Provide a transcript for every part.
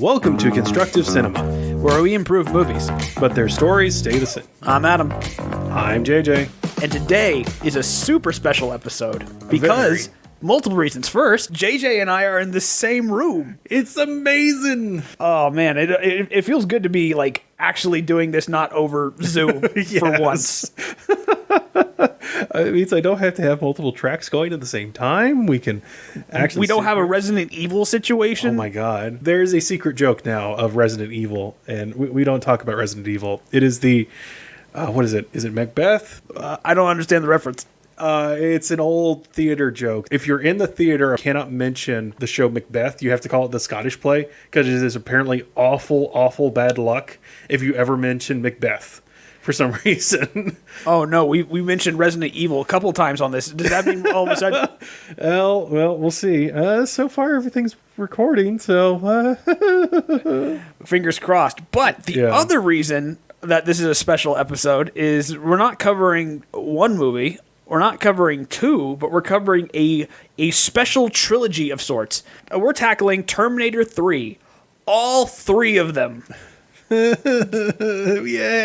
Welcome to Constructive Cinema, where we improve movies. but their stories stay the same. I'm Adam, I'm JJ. and today is a super special episode because multiple reasons. First, JJ and I are in the same room. It's amazing. Oh man, it feels good to be like actually doing this, not over Zoom for once. It means I don't have to have multiple tracks going at the same time. We can actually. We don't have a Resident Evil situation. Oh my god. There is a secret joke now of Resident Evil, and we don't talk about Resident Evil. It is the. What is it? Is it Macbeth? I don't understand the reference. It's an old theater joke. If you're in the theater, I cannot mention the show Macbeth. You have to call it the Scottish play, because it is apparently awful, awful bad luck if you ever mention Macbeth for some reason. Oh no, we mentioned Resident Evil a couple times on this. Does that mean all of a sudden? Well, we'll see. So far, everything's recording, so... Fingers crossed. But the other reason that this is a special episode is we're not covering one movie, we're not covering two, but we're covering a special trilogy of sorts. We're tackling Terminator 3. All three of them. Yay!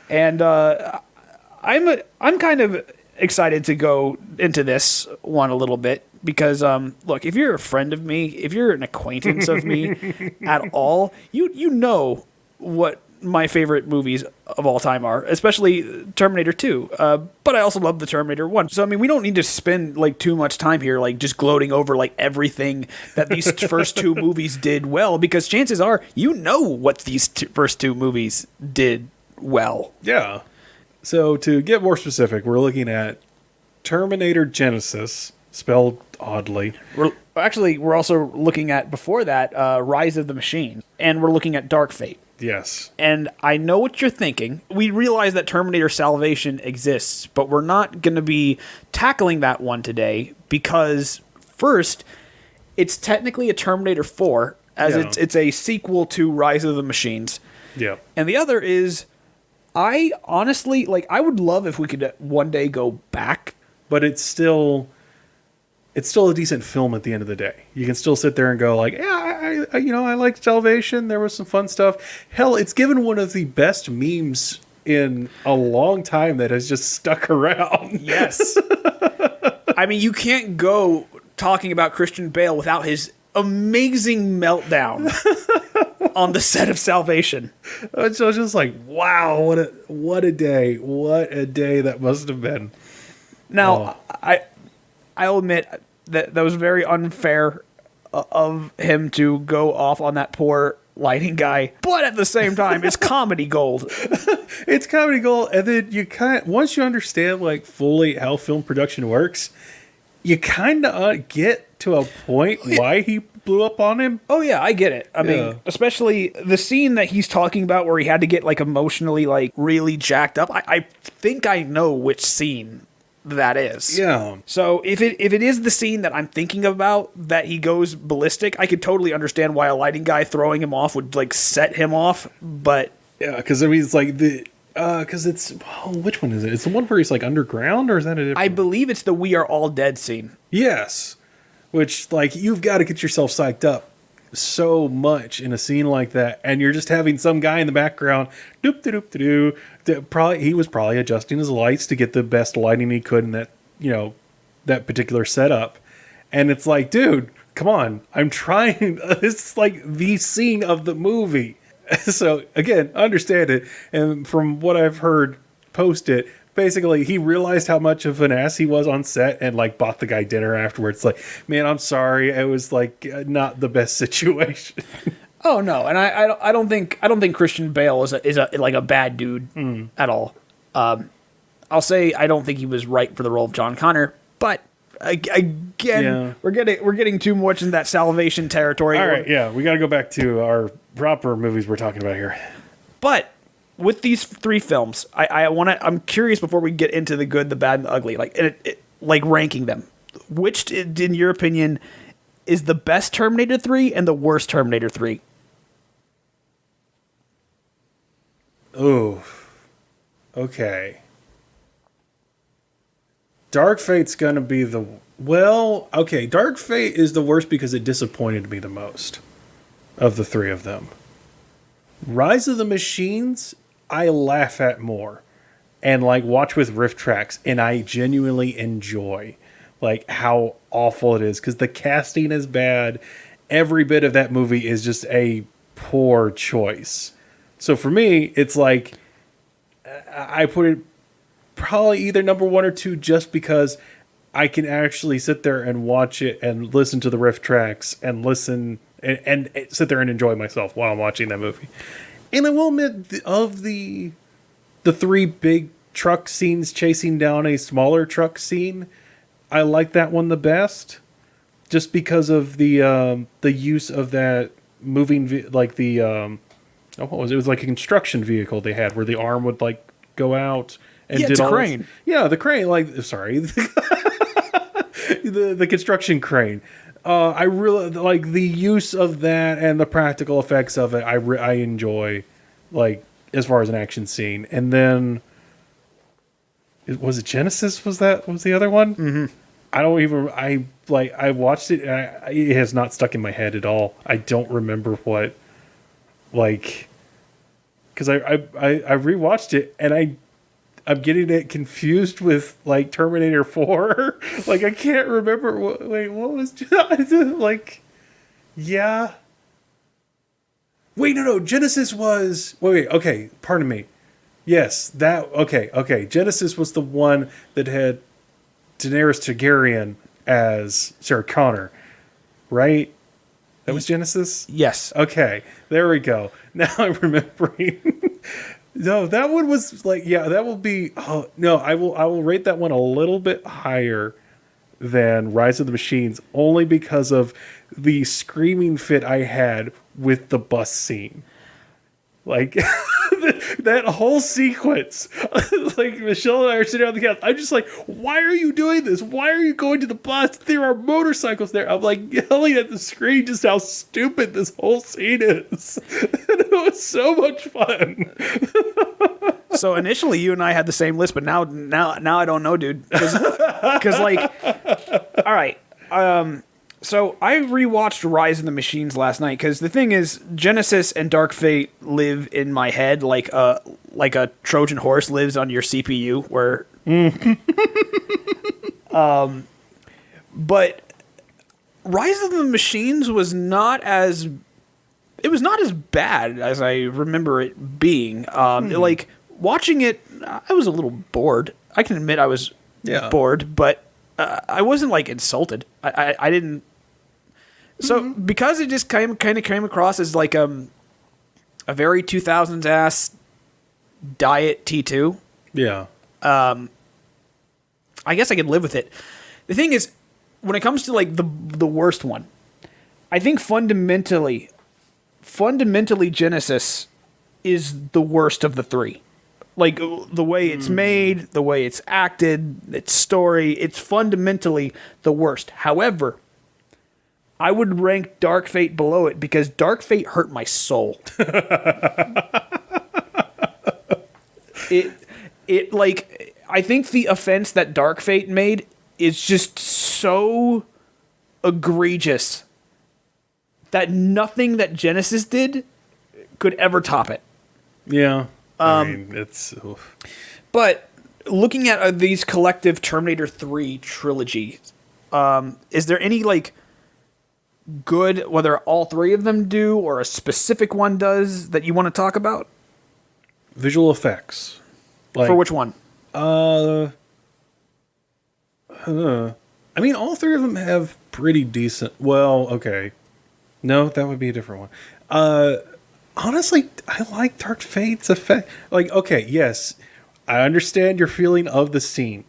And I'm kind of excited to go into this one a little bit because look, if you're a friend of me, if you're an acquaintance of me at all, you know what my favorite movies of all time are, especially Terminator 2. But I also love the Terminator 1. So I mean, we don't need to spend like too much time here like just gloating over like everything that these first two movies did well, because chances are you know what these first two movies did well. Yeah. So to get more specific, we're looking at Terminator Genesis, spelled oddly. We're also looking at, before that, Rise of the Machine, and we're looking at Dark Fate. Yes. And I know what you're thinking. We realize that Terminator Salvation exists, but we're not going to be tackling that one today because, first, it's technically a Terminator 4, as it's a sequel to Rise of the Machines. Yeah. And the other is, I honestly, like, I would love if we could one day go back. But it's still a decent film at the end of the day. You can still sit there and go like, yeah, I liked Salvation. There was some fun stuff. Hell, it's given one of the best memes in a long time that has just stuck around. Yes. I mean, you can't go talking about Christian Bale without his amazing meltdown on the set of Salvation. So I was just like, wow, what a day. What a day that must have been. Now, I'll admit that was very unfair of him to go off on that poor lighting guy, but at the same time, it's comedy gold. It's comedy gold, and then once you understand like fully how film production works, you kind of get to a point why he blew up on him. Oh yeah, I get it. I mean, especially the scene that he's talking about where he had to get like emotionally like really jacked up. I think I know which scene that is. Yeah. So if it is the scene that I'm thinking about, that he goes ballistic, I could totally understand why a lighting guy throwing him off would like set him off. But yeah, because I mean, it's like because it's which one is it? It's the one where he's like underground, or is that a different? I believe it's the "We Are All Dead" scene. Yes, which like you've got to get yourself psyched up so much in a scene like that, and you're just having some guy in the background doop doop doop. He was probably adjusting his lights to get the best lighting he could in that that particular setup, and it's like, dude, come on, I'm trying. It's like the scene of the movie. So again, understand it, and from what I've heard, post it. Basically, he realized how much of an ass he was on set and like bought the guy dinner afterwards. Like, man, I'm sorry, it was like not the best situation. Oh no, and I don't think Christian Bale is a bad dude at all. I'll say I don't think he was right for the role of John Connor, but again, we're getting too much in that Salvation territory. All right, yeah, we got to go back to our proper movies we're talking about here. But with these three films, I'm curious before we get into the good, the bad, and the ugly, like ranking them. Which, in your opinion, is the best Terminator 3 and the worst Terminator 3? Oh, okay. Dark Fate's gonna be Dark Fate is the worst because it disappointed me the most. of the three of them. Rise of the Machines, I laugh at more and like watch with riff tracks, and I genuinely enjoy like how awful it is because the casting is bad. Every bit of that movie is just a poor choice. So for me, it's like I put it probably either number 1 or 2 just because I can actually sit there and watch it and listen to the riff tracks and listen and sit there and enjoy myself while I'm watching that movie. And I will admit, of the 3 big truck scenes chasing down a smaller truck scene, I like that one the best, just because of the use of that moving what was it? It was like a construction vehicle they had where the arm would like go out and Yeah, did it's a all crane. This. Yeah, the crane. Like, sorry, the construction crane. I really like the use of that and the practical effects of it. I enjoy, like, as far as an action scene. And then, was it Genesis? Was the other one? Mm-hmm. I don't even. I watched it. And it has not stuck in my head at all. I don't remember what, like, because I rewatched it and I'm getting it confused with like Terminator 4. Like I can't remember what was like? Yeah. Wait, no. Genesis was wait. Okay, pardon me. Yes, that okay. Genesis was the one that had Daenerys Targaryen as Sarah Connor, right? That was Genesis? Yes. Okay, there we go. Now I'm remembering. No, that one was like, yeah, that will be. Oh no, I will rate that one a little bit higher than Rise of the Machines, only because of the screaming fit I had with the bus scene. Like that whole sequence, like Michelle and I are sitting on the couch. I'm just like, why are you doing this? Why are you going to the bus? There are motorcycles there. I'm like yelling at the screen just how stupid this whole scene is. And it was so much fun. So initially, you and I had the same list, but now I don't know, dude. Because like, all right. So I rewatched Rise of the Machines last night because the thing is, Genesis and Dark Fate live in my head like a Trojan horse lives on your CPU. Where, but Rise of the Machines was not as bad as I remember it being. Like watching it, I was a little bored. I can admit I was bored, but I wasn't like insulted. I didn't. So because it just kind of came across as like a very 2000s ass diet T2. Yeah. I guess I could live with it. The thing is, when it comes to like the worst one, I think fundamentally Genesis is the worst of the 3. Like the way it's made, the way it's acted, its story, it's fundamentally the worst. However, I would rank Dark Fate below it because Dark Fate hurt my soul. It like, I think the offense that Dark Fate made is just so egregious that nothing that Genesis did could ever top it. Yeah. I mean, it's... Oof. But looking at these collective Terminator 3 trilogies, is there any like good, whether all 3 of them do or a specific one does, that you want to talk about? Visual effects. Like, for which one? I mean, all 3 of them have pretty decent... Well, okay. No, that would be a different one. Honestly, I like Dark Fate's effect. Like, okay, yes, I understand your feeling of the scene,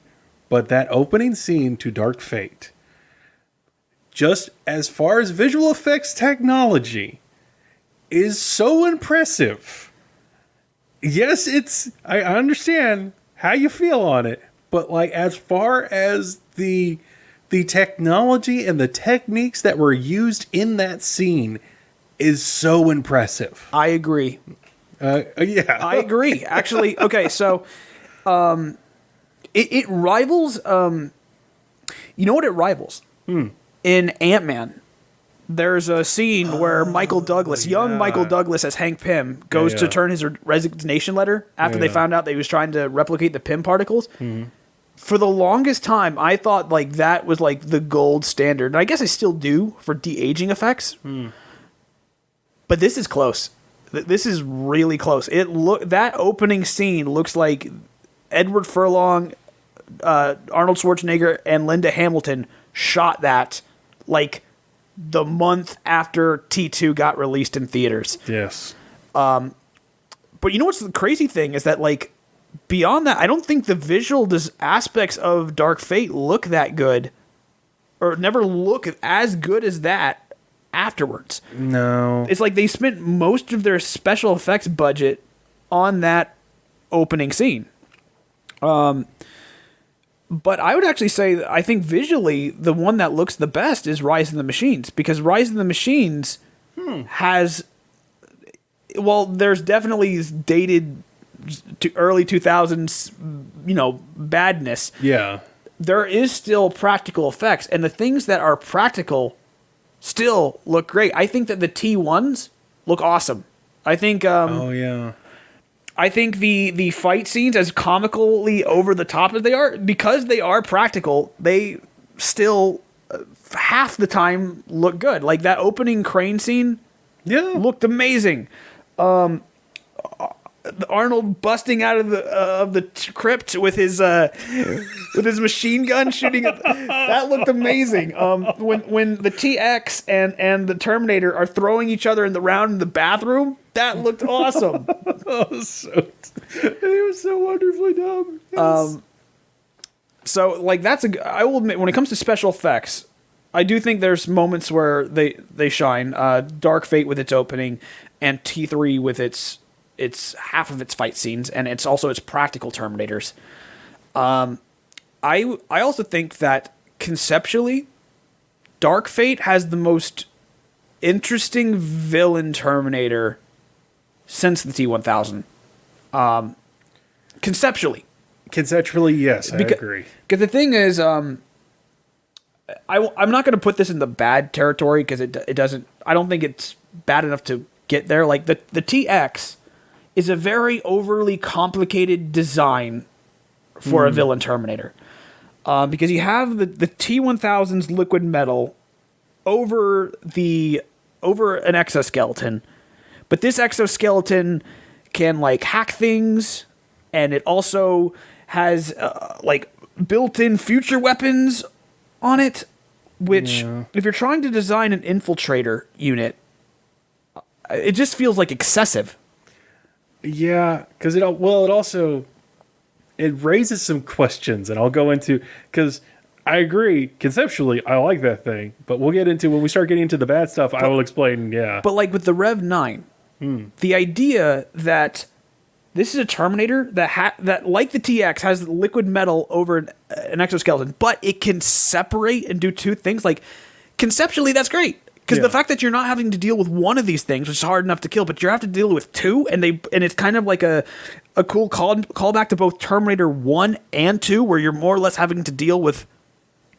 but that opening scene to Dark Fate, just as far as visual effects technology, is so impressive. Yes, I understand how you feel on it, but like as far as the technology and the techniques that were used in that scene is so impressive. I agree. Yeah. I agree. Actually, okay, so it rivals... you know what it rivals? In Ant-Man. there's a scene where Michael Douglas, young Michael Douglas as Hank Pym, goes to turn his resignation letter after they found out that he was trying to replicate the Pym particles. For the longest time, I thought like that was like the gold standard. And I guess I still do for de-aging effects. But this is close. This is really close. That opening scene looks like Edward Furlong, Arnold Schwarzenegger, and Linda Hamilton shot that like the month after T2 got released in theaters. Yes. But you know what's the crazy thing is that like beyond that, I don't think the visual aspects of Dark Fate look that good, or never look as good as that afterwards. No. It's like they spent most of their special effects budget on that opening scene. But I would actually say I think visually the one that looks the best is Rise of the Machines, because Rise of the Machines has, well, there's definitely dated to early 2000s, badness. Yeah. There is still practical effects, and the things that are practical still look great. I think that the T1s look awesome. I think Oh yeah. I think the fight scenes, as comically over the top as they are, because they are practical, they still half the time look good. Like that opening crane scene, looked amazing. Arnold busting out of the crypt with his machine gun shooting that looked amazing. When the TX and the Terminator are throwing each other in the bathroom, that looked awesome. It was so wonderfully dumb. Yes. So like I will admit, when it comes to special effects, I do think there's moments where they shine. Dark Fate with its opening, and T3 with its half of its fight scenes, and it's also its practical Terminators. I also think that conceptually, Dark Fate has the most interesting villain Terminator since the T-1000. Conceptually, yes, I agree. Because the thing is, I'm not going to put this in the bad territory because it doesn't. I don't think it's bad enough to get there. Like the TX is a very overly complicated design for a villain Terminator. Because you have the T-1000's liquid metal over an exoskeleton, but this exoskeleton can like hack things, and it also has like built-in future weapons on it, which if you're trying to design an infiltrator unit, it just feels like excessive. Yeah, because it also raises some questions, and I'll go into, because I agree conceptually I like that thing, but we'll get into when we start getting into the bad stuff. I will explain. Yeah, but like with the Rev 9, the idea that this is a Terminator that like the TX has liquid metal over an exoskeleton, but it can separate and do two things. Like conceptually, that's great. Because the fact that you're not having to deal with one of these things, which is hard enough to kill, but you have to deal with two, and it's kind of like a cool callback to both Terminator 1 and 2, where you're more or less having to deal with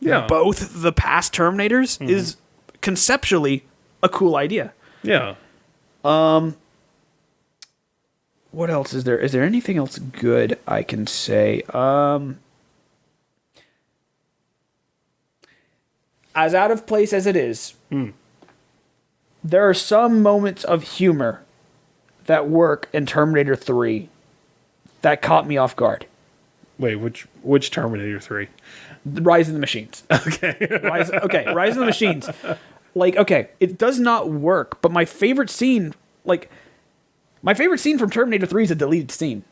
both the past Terminators, is conceptually a cool idea. Yeah. What else is there? Is there anything else good I can say? As out of place as it is, there are some moments of humor that work in Terminator 3 that caught me off guard. Wait, which Terminator 3? Rise of the Machines. Okay. Rise of the Machines. Like, okay, it does not work, but my favorite scene from Terminator 3 is a deleted scene.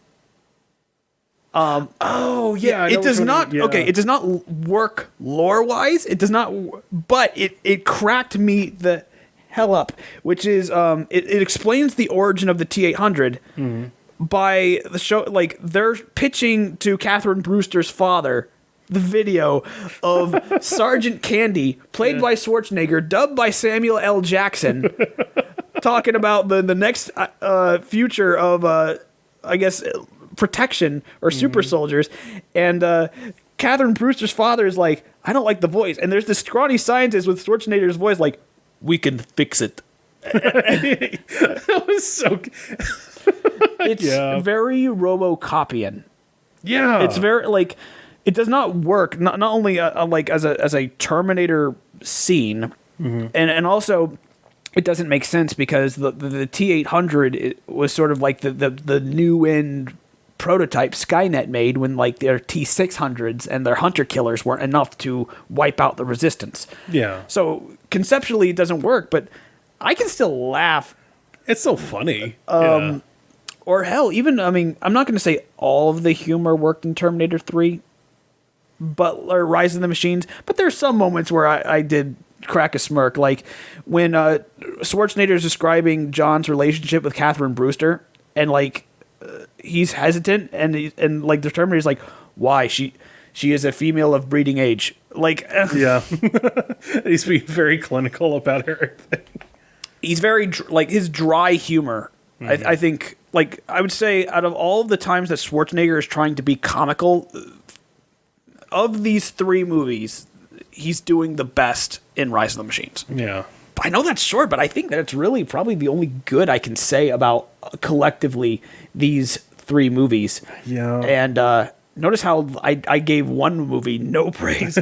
It does not. Okay, it does not work lore-wise. It does not, but it cracked me the hell up, which is it explains the origin of the T-800 by the show. Like they're pitching to Catherine Brewster's father the video of Sergeant Candy, played by Schwarzenegger, dubbed by Samuel L. Jackson, talking about the next future of I guess protection or super soldiers, and Catherine Brewster's father is like, I don't like the voice, and there's this scrawny scientist with Schwarzenegger's voice like, we can fix it. That was so. It's very RoboCopian. Yeah, It's very like it does not work. Not only like as a Terminator scene, and also it doesn't make sense because the T-800 was sort of like the new end prototype Skynet made when like their T-600s and their hunter killers weren't enough to wipe out the resistance. Yeah. So conceptually it doesn't work, but I can still laugh. It's so funny. Or hell, even, I mean, I'm not going to say all of the humor worked in Terminator 3, or Rise of the Machines, but there's some moments where I did crack a smirk. Like when Schwarzenegger is describing John's relationship with Catherine Brewster, and like he's hesitant, and like the Terminator's like, why? She is a female of breeding age. Like, yeah. He's being very clinical about everything. He's very, like, his dry humor, I think, like, I would say out of all of the times that Schwarzenegger is trying to be comical, of these three movies, he's doing the best in Rise of the Machines. Yeah. I know that's short, but I think that it's really probably the only good I can say about collectively these three movies. Yeah. And notice how I gave one movie no praise.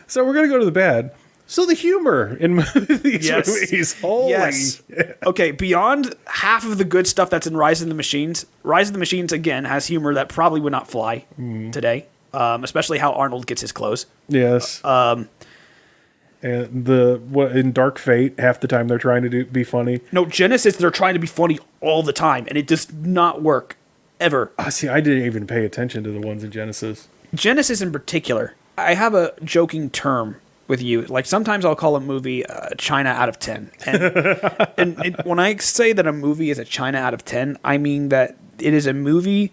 So we're going to go to the bad. So the humor in these movies. Holy. Yes. Okay, beyond half of the good stuff that's in Rise of the Machines, Rise of the Machines, again, has humor that probably would not fly today, especially how Arnold gets his clothes. Yes. And in Dark Fate, half the time they're trying to be funny. No, Genesis, they're trying to be funny all the time, and it does not work, ever. See, I didn't even pay attention to the ones in Genesis. Genesis in particular, I have a joking term with you. Like, sometimes I'll call a movie China out of 10. And when I say that a movie is a China out of 10, I mean that it is a movie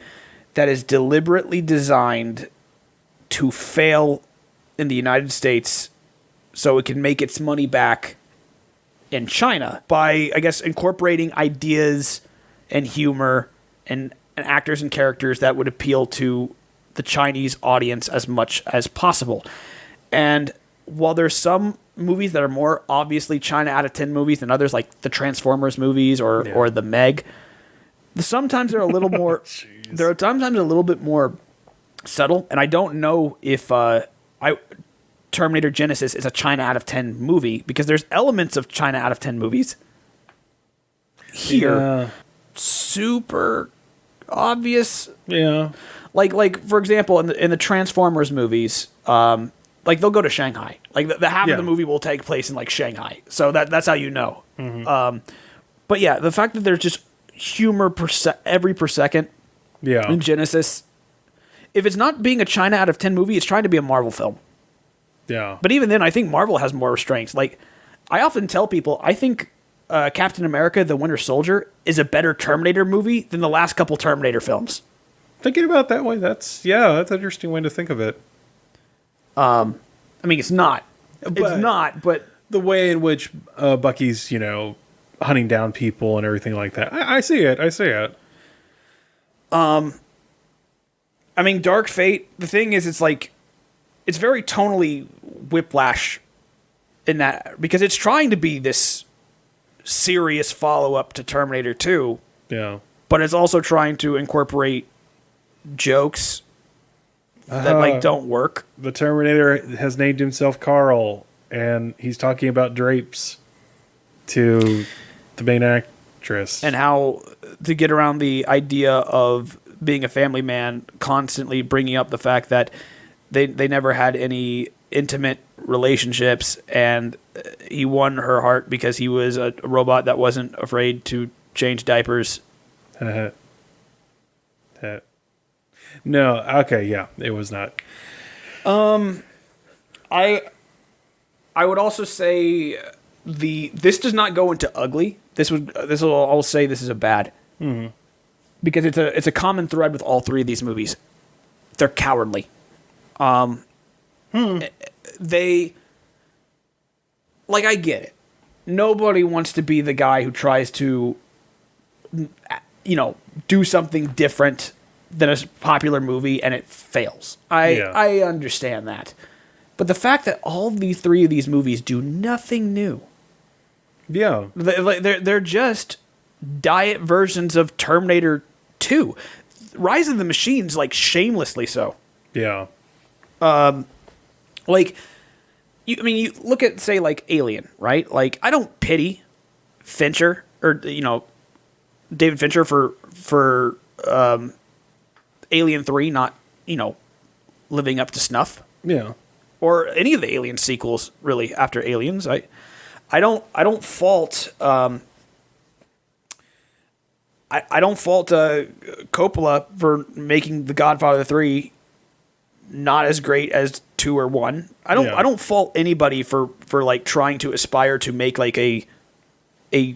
that is deliberately designed to fail in the United States so it can make its money back in China by, I guess, incorporating ideas and humor and actors and characters that would appeal to the Chinese audience as much as possible. And while there's some movies that are more obviously China out of 10 movies than others, like the Transformers movies or the Meg, sometimes they're a little more. There are sometimes a little bit more subtle, and I don't know if Terminator Genesis is a China out of 10 movie because there's elements of China out of 10 movies here, super obvious. Yeah, like for example, in the Transformers movies. Like, they'll go to Shanghai. Like, the half of the movie will take place in, like, Shanghai. So that's how you know. But, yeah, the fact that there's just humor per second in Genesis. If it's not being a China out of 10 movie, it's trying to be a Marvel film. Yeah. But even then, I think Marvel has more restraints. Like, I often tell people, I think Captain America, The Winter Soldier, is a better Terminator movie than the last couple Terminator films. Thinking about it that way, that's an interesting way to think of it. I mean, it's not. It's not, but the way in which Bucky's, hunting down people and everything like that. I see it. I mean, Dark Fate, the thing is, it's like, it's very tonally whiplash in that, because it's trying to be this serious follow-up to Terminator 2. Yeah. But it's also trying to incorporate jokes that don't work. The Terminator has named himself Carl, and he's talking about drapes to the main actress. And how to get around the idea of being a family man, constantly bringing up the fact that they never had any intimate relationships, and he won her heart because he was a robot that wasn't afraid to change diapers. No, okay, yeah, it was not. I would also say this does not go into ugly. I'll say this is a bad. Mm-hmm. Because it's a common thread with all three of these movies. They're cowardly. They, like, I get it. Nobody wants to be the guy who tries to, do something different than a popular movie and it fails. I understand that. But the fact that all these three of these movies do nothing new. Yeah. They're just diet versions of Terminator 2. Rise of the Machines, like, shamelessly so. Yeah. Like, you look at, say, like, Alien, right? Like, I don't pity Fincher, or, David Fincher for Alien 3 not, living up to snuff. Yeah. Or any of the Alien sequels, really, after Aliens. I don't fault I don't fault Coppola for making The Godfather 3 not as great as 2 or 1. I don't fault anybody for like trying to aspire to make like a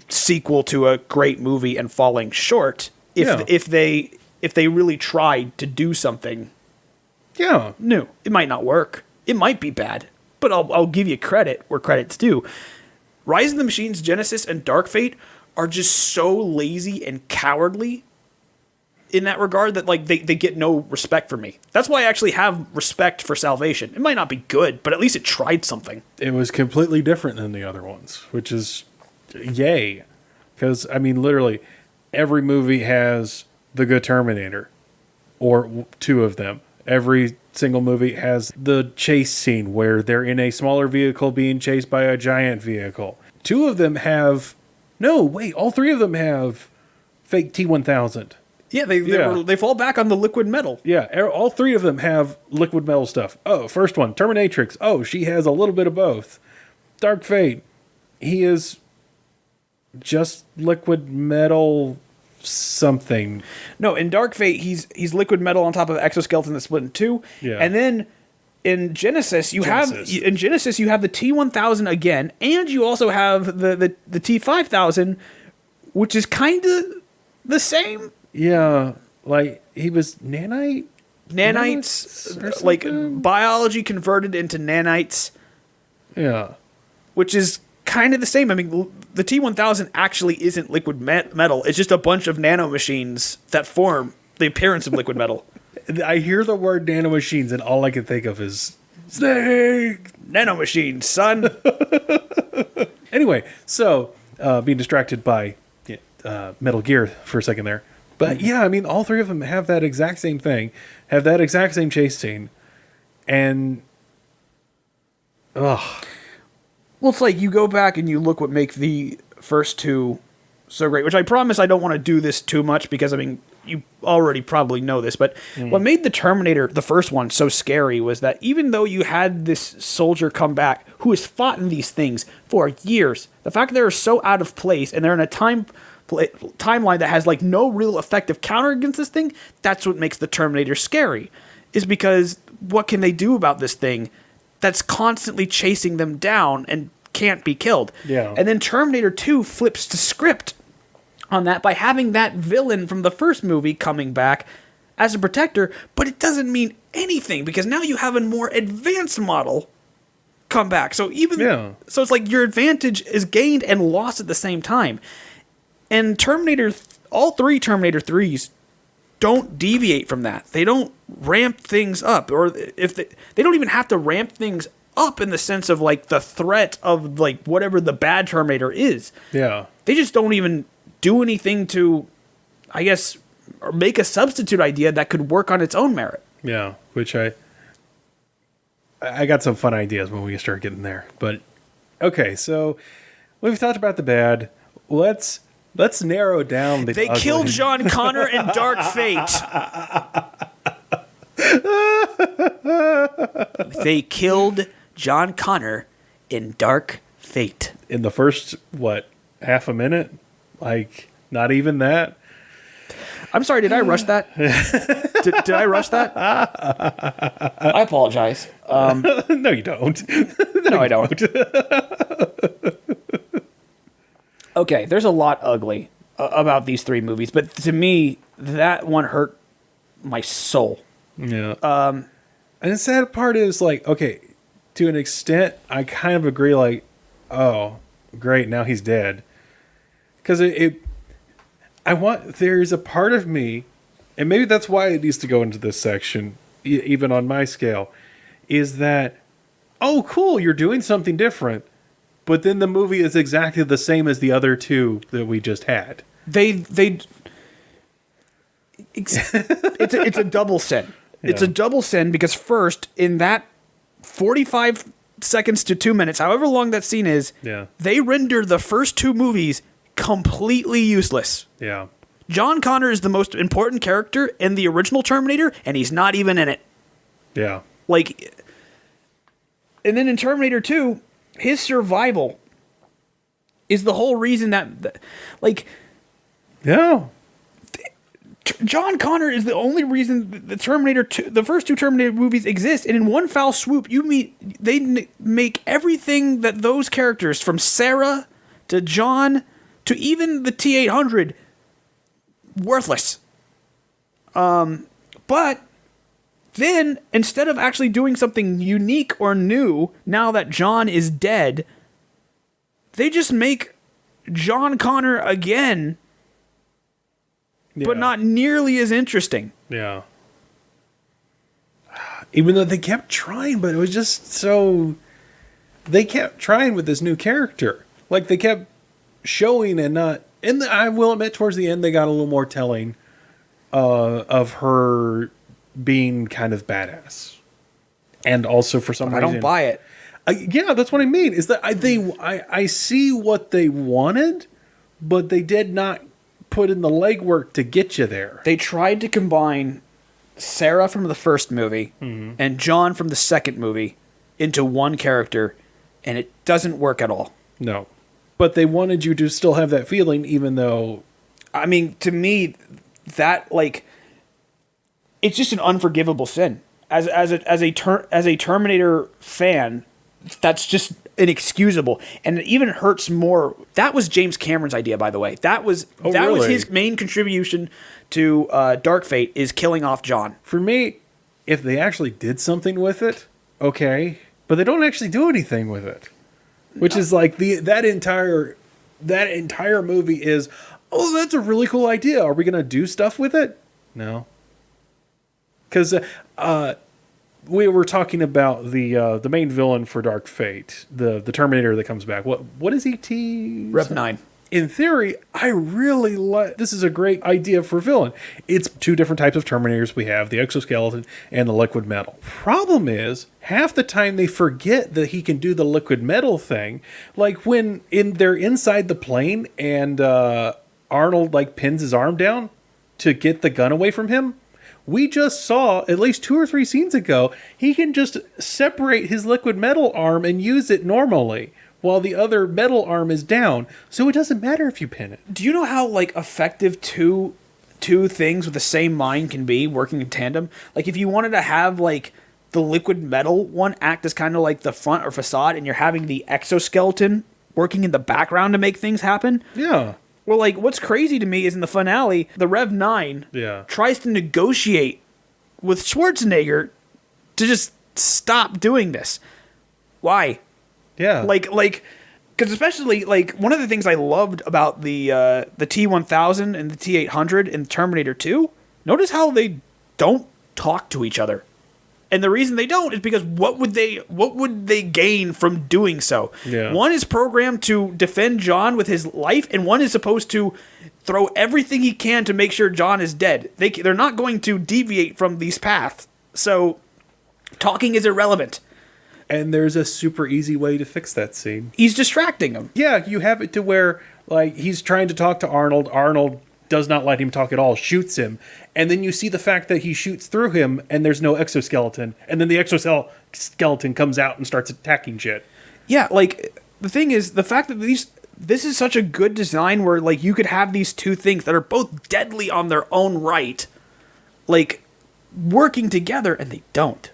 sequel to a great movie and falling short if they really tried to do something new. It might not work. It might be bad, but I'll give you credit where credit's due. Rise of the Machines, Genesis, and Dark Fate are just so lazy and cowardly in that regard that like they get no respect from me. That's why I actually have respect for Salvation. It might not be good, but at least it tried something. It was completely different than the other ones, which is yay. Because, I mean, literally, every movie has the good Terminator, or 2 of them. Every single movie has the chase scene where they're in a smaller vehicle being chased by a giant vehicle. 2 of them have... No, wait, all 3 of them have fake T-1000. Yeah, they fall back on the liquid metal. Yeah, all 3 of them have liquid metal stuff. Oh, first one, Terminatrix. Oh, she has a little bit of both. Dark Fate. He is just liquid metal something. No, in Dark Fate, he's liquid metal on top of exoskeleton that's split in 2. Yeah. And then in Genesis, you have the T-1000 again, and you also have the T-5000, which is kind of the same. Yeah, like he was nanites, like biology converted into nanites. Yeah, which is kind of the same. I mean, the T-1000 actually isn't liquid metal. It's just a bunch of nanomachines that form the appearance of liquid metal. I hear the word nanomachines, and all I can think of is Snake! Nanomachines, son! Anyway, so, being distracted by Metal Gear for a second there. But yeah, I mean, all 3 of them have that exact same thing, have that exact same chase scene, and... Ugh. Well, it's like you go back and you look what make the first 2 so great, which I promise I don't want to do this too much because, I mean, you already probably know this, but what made the Terminator, the first one, so scary was that even though you had this soldier come back who has fought in these things for years, the fact that they're so out of place and they're in a timeline that has like no real effective counter against this thing, that's what makes the Terminator scary, is because what can they do about this thing that's constantly chasing them down and can't be killed? Yeah. And then Terminator 2 flips the script on that by having that villain from the first movie coming back as a protector, but it doesn't mean anything because now you have a more advanced model come back. So so it's like your advantage is gained and lost at the same time. And all 3 Terminator 3s don't deviate from that. They don't ramp things up, or if they don't even have to ramp things up in the sense of like the threat of like whatever the bad Terminator is. Yeah. They just don't even do anything to, I guess, or make a substitute idea that could work on its own merit. Yeah, which I got some fun ideas when we start getting there. But okay, so we've talked about the bad. Let's narrow down the They ugly. killed John Connor in Dark Fate. They killed John Connor in Dark Fate. In the first, half a minute? Like, not even that? I'm sorry, did I rush that? did I rush that? I apologize. No, you don't. No, I don't. Okay, there's a lot ugly about these 3 movies, but to me, that one hurt my soul. Yeah. And the sad part is, like, okay, to an extent, I kind of agree, like, oh, great, now he's dead. Because there's a part of me, and maybe that's why it needs to go into this section, even on my scale, is that oh, cool, you're doing something different. But then the movie is exactly the same as the other two that we just had. It's a double sin. It's a double sin because first, in that 45 seconds to 2 minutes, however long that scene is, they render the first two movies completely useless. Yeah. John Connor is the most important character in the original Terminator, and he's not even in it. Yeah. Like, and then in Terminator 2, his survival is the whole reason that like, yeah. John Connor is the only reason the Terminator 2, the first two Terminator movies exist, and in one foul swoop, they make everything that those characters, from Sarah to John to even the T-800, worthless. But then, instead of actually doing something unique or new, now that John is dead, they just make John Connor again, but not nearly as interesting. Yeah. Even though they kept trying, but it was just so... They kept trying with this new character. Like, they kept showing and not... And I will admit, towards the end, they got a little more telling of her being kind of badass. And also, for some reason... I don't buy it. Yeah, that's what I mean. Is that I see what they wanted, but they did not put in the legwork to get you there. They tried to combine Sarah from the first movie and John from the second movie into one character, and it doesn't work at all. No. But they wanted you to still have that feeling, even though... I mean, to me, that, like... It's just an unforgivable sin. As a Terminator fan, that's just inexcusable, and it even hurts more. That was James Cameron's idea, by the way. That was was his main contribution to Dark Fate, is killing off John. For me, if they actually did something with it, okay, but they don't actually do anything with it, which is like that entire movie is, oh, that's a really cool idea. Are we gonna do stuff with it? No, because we were talking about the main villain for Dark Fate, the Terminator that comes back. What is E.T.? Rev 9. In theory, I really like... This is a great idea for a villain. It's two different types of Terminators we have, the exoskeleton and the liquid metal. Problem is, half the time they forget that he can do the liquid metal thing. Like when they're inside the plane and Arnold like pins his arm down to get the gun away from him. We just saw, at least 2 or 3 scenes ago, he can just separate his liquid metal arm and use it normally, while the other metal arm is down. So it doesn't matter if you pin it. Do you know how, like, effective two things with the same mind can be working in tandem? Like, if you wanted to have, like, the liquid metal one act as kind of like the front or facade, and you're having the exoskeleton working in the background to make things happen. Yeah. Well, like, what's crazy to me is in the finale, the Rev 9 tries to negotiate with Schwarzenegger to just stop doing this. Why? Yeah. Like, because especially, like, one of the things I loved about the T-1000 and the T-800 in Terminator 2, notice how they don't talk to each other. And the reason they don't is because what would they gain from doing so? Yeah. One is programmed to defend John with his life, and one is supposed to throw everything he can to make sure John is dead. They're not going to deviate from these paths. So talking is irrelevant. And there's a super easy way to fix that scene. He's distracting him. Yeah, you have it to where, like, he's trying to talk to Arnold. Arnold does not let him talk at all, shoots him. And then you see the fact that he shoots through him and there's no exoskeleton. And then the exoskeleton comes out and starts attacking shit. Yeah, like, the thing is, the fact that this is such a good design where, like, you could have these two things that are both deadly on their own right, like, working together, and they don't.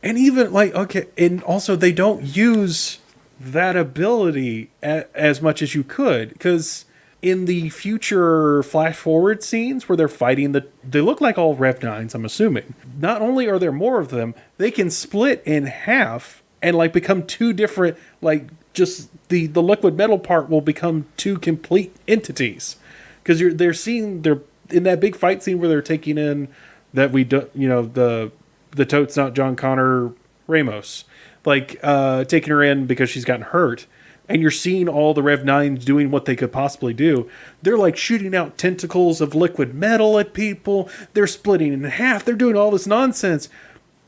And even, like, okay, and also they don't use that ability as much as you could, because in the future flash forward scenes where they're fighting, they look like all Rev 9s, I'm assuming. Not only are there more of them, they can split in half and, like, become two different, like, just the liquid metal part will become two complete entities. Because they're in that big fight scene where they're taking in that we do, you know, the totes not John Connor Ramos, like taking her in because she's gotten hurt. And you're seeing all the Rev 9s doing what they could possibly do. They're like shooting out tentacles of liquid metal at people. They're splitting in half. They're doing all this nonsense.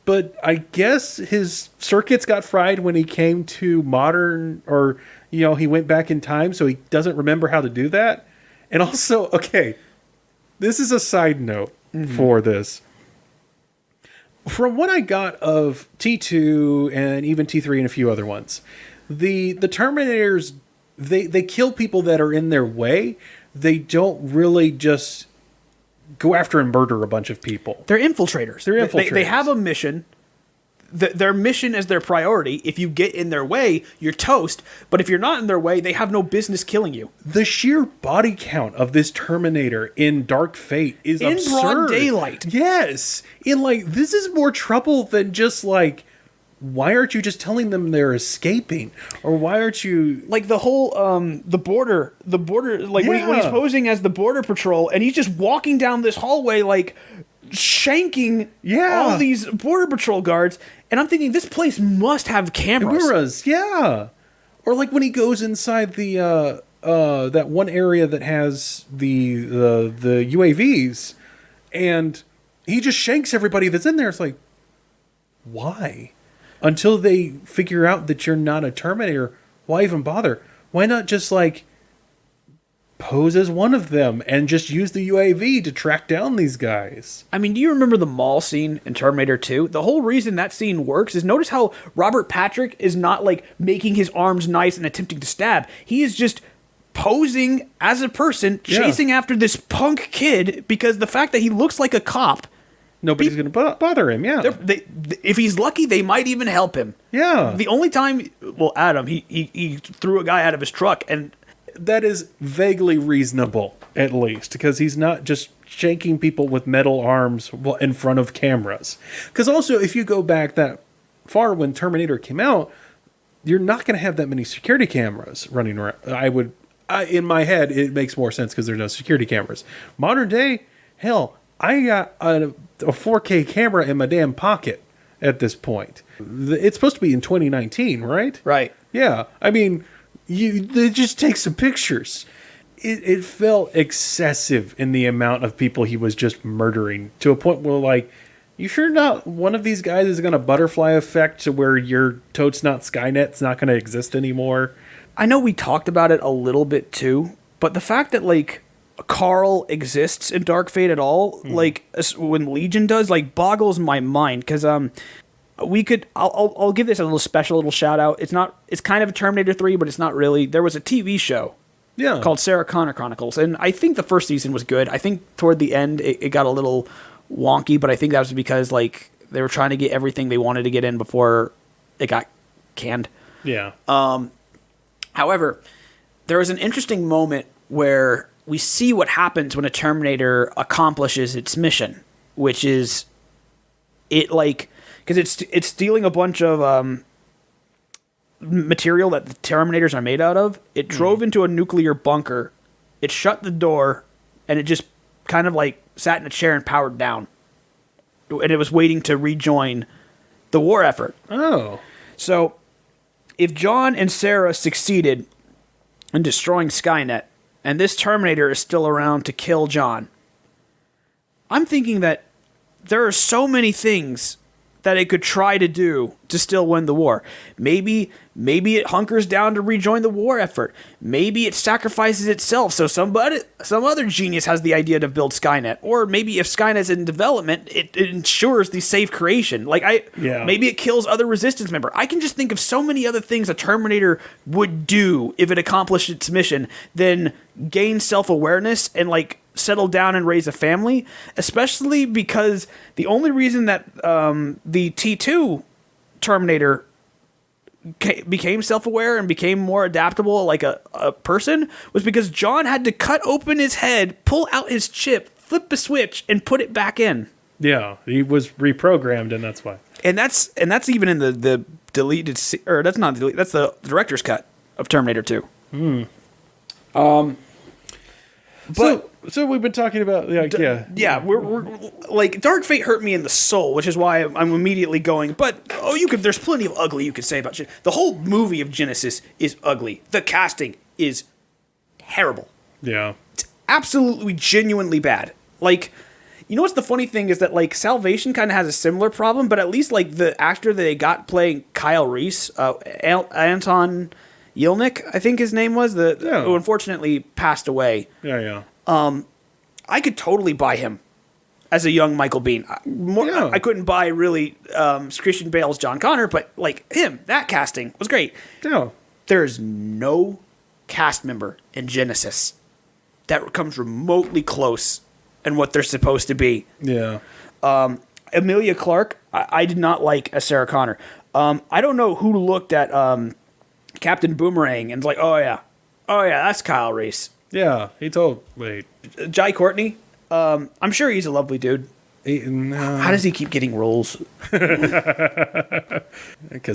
But I guess his circuits got fried when he came to modern, or, he went back in time, so he doesn't remember how to do that. And also, okay, this is a side note for this. From what I got of T2 and even T3 and a few other ones, the Terminators, they kill people that are in their way. They don't really just go after and murder a bunch of people. They're infiltrators. They have a mission. Their mission is their priority. If you get in their way, you're toast. But if you're not in their way, they have no business killing you. The sheer body count of this Terminator in Dark Fate is absurd. In broad daylight. Yes. This is more trouble than just why aren't you just telling them they're escaping? Or why aren't you... Like the whole, the border, when he's posing as the border patrol, and he's just walking down this hallway, shanking all these border patrol guards, and I'm thinking, this place must have cameras. Yeah. Or when he goes inside the, that one area that has the UAVs, and he just shanks everybody that's in there. It's like, why? Until they figure out that you're not a Terminator, why even bother? Why not just pose as one of them and just use the UAV to track down these guys? I mean, do you remember the mall scene in Terminator 2? The whole reason that scene works is, notice how Robert Patrick is not making his arms nice and attempting to stab. He is just posing as a person, chasing after this punk kid, because the fact that he looks like a cop, nobody's going to bother him, if he's lucky, they might even help him. Yeah. The only time... Well, Adam, he threw a guy out of his truck, and... That is vaguely reasonable, at least, because he's not just shanking people with metal arms in front of cameras. Because also, if you go back that far when Terminator came out, you're not going to have that many security cameras running around. In my head, it makes more sense because there's no security cameras. Modern day, hell... I got a 4K camera in my damn pocket at this point. It's supposed to be in 2019, right? Right. Yeah. I mean, they just take some pictures. It felt excessive in the amount of people he was just murdering, to a point where, you sure not one of these guys is going to butterfly effect to where your totes not Skynet's not going to exist anymore? I know we talked about it a little bit too, but the fact that, Carl exists in Dark Fate at all, when Legion does, boggles my mind, because I'll give this a little shout out. It's kind of a Terminator 3, but it's not really. There was a TV show called Sarah Connor Chronicles, and I think the first season was good. I think toward the end it got a little wonky, but I think that was because they were trying to get everything they wanted to get in before it got canned. Yeah. However, there was an interesting moment where we see what happens when a Terminator accomplishes its mission, which is because it's stealing a bunch of material that the Terminators are made out of. It drove into a nuclear bunker, it shut the door, and it just kind of sat in a chair and powered down. And it was waiting to rejoin the war effort. Oh. So, if John and Sarah succeeded in destroying Skynet, and this Terminator is still around to kill John, I'm thinking that there are so many things that it could try to do to still win the war. Maybe it hunkers down to rejoin the war effort. Maybe it sacrifices itself so some other genius has the idea to build Skynet. Or maybe if Skynet's in development, it ensures the safe creation. Maybe it kills other Resistance member. I can just think of so many other things a Terminator would do if it accomplished its mission than gain self-awareness and settle down and raise a family, especially because the only reason that the T2 Terminator became self-aware and became more adaptable like a person was because John had to cut open his head, pull out his chip, flip the switch, and put it back in. Yeah, he was reprogrammed, and that's why. And that's even in the deleted, or that's not deleted, that's the director's cut of Terminator 2. So we've been talking about we're like Dark Fate hurt me in the soul, which is why I'm immediately going. But there's plenty of ugly you could say about shit. The whole movie of Genesis is ugly. The casting is terrible. Yeah. It's absolutely genuinely bad. Like, you know what's the funny thing is that like Salvation kind of has a similar problem, but at least like the actor that they got playing Kyle Reese, Anton Yelnats, I think his name was, who unfortunately passed away. Yeah. I could totally buy him as a young Michael Biehn. I couldn't buy really Christian Bale's John Connor, but like him, that casting was great. Yeah. There's no cast member in Genesis that comes remotely close in what they're supposed to be. Yeah. Emilia Clarke, I did not like as Sarah Connor. I don't know who looked at Captain Boomerang and was like, oh yeah, that's Kyle Reese. Yeah, he told. Wait, Jai Courtney. I'm sure he's a lovely dude. How does he keep getting roles? Because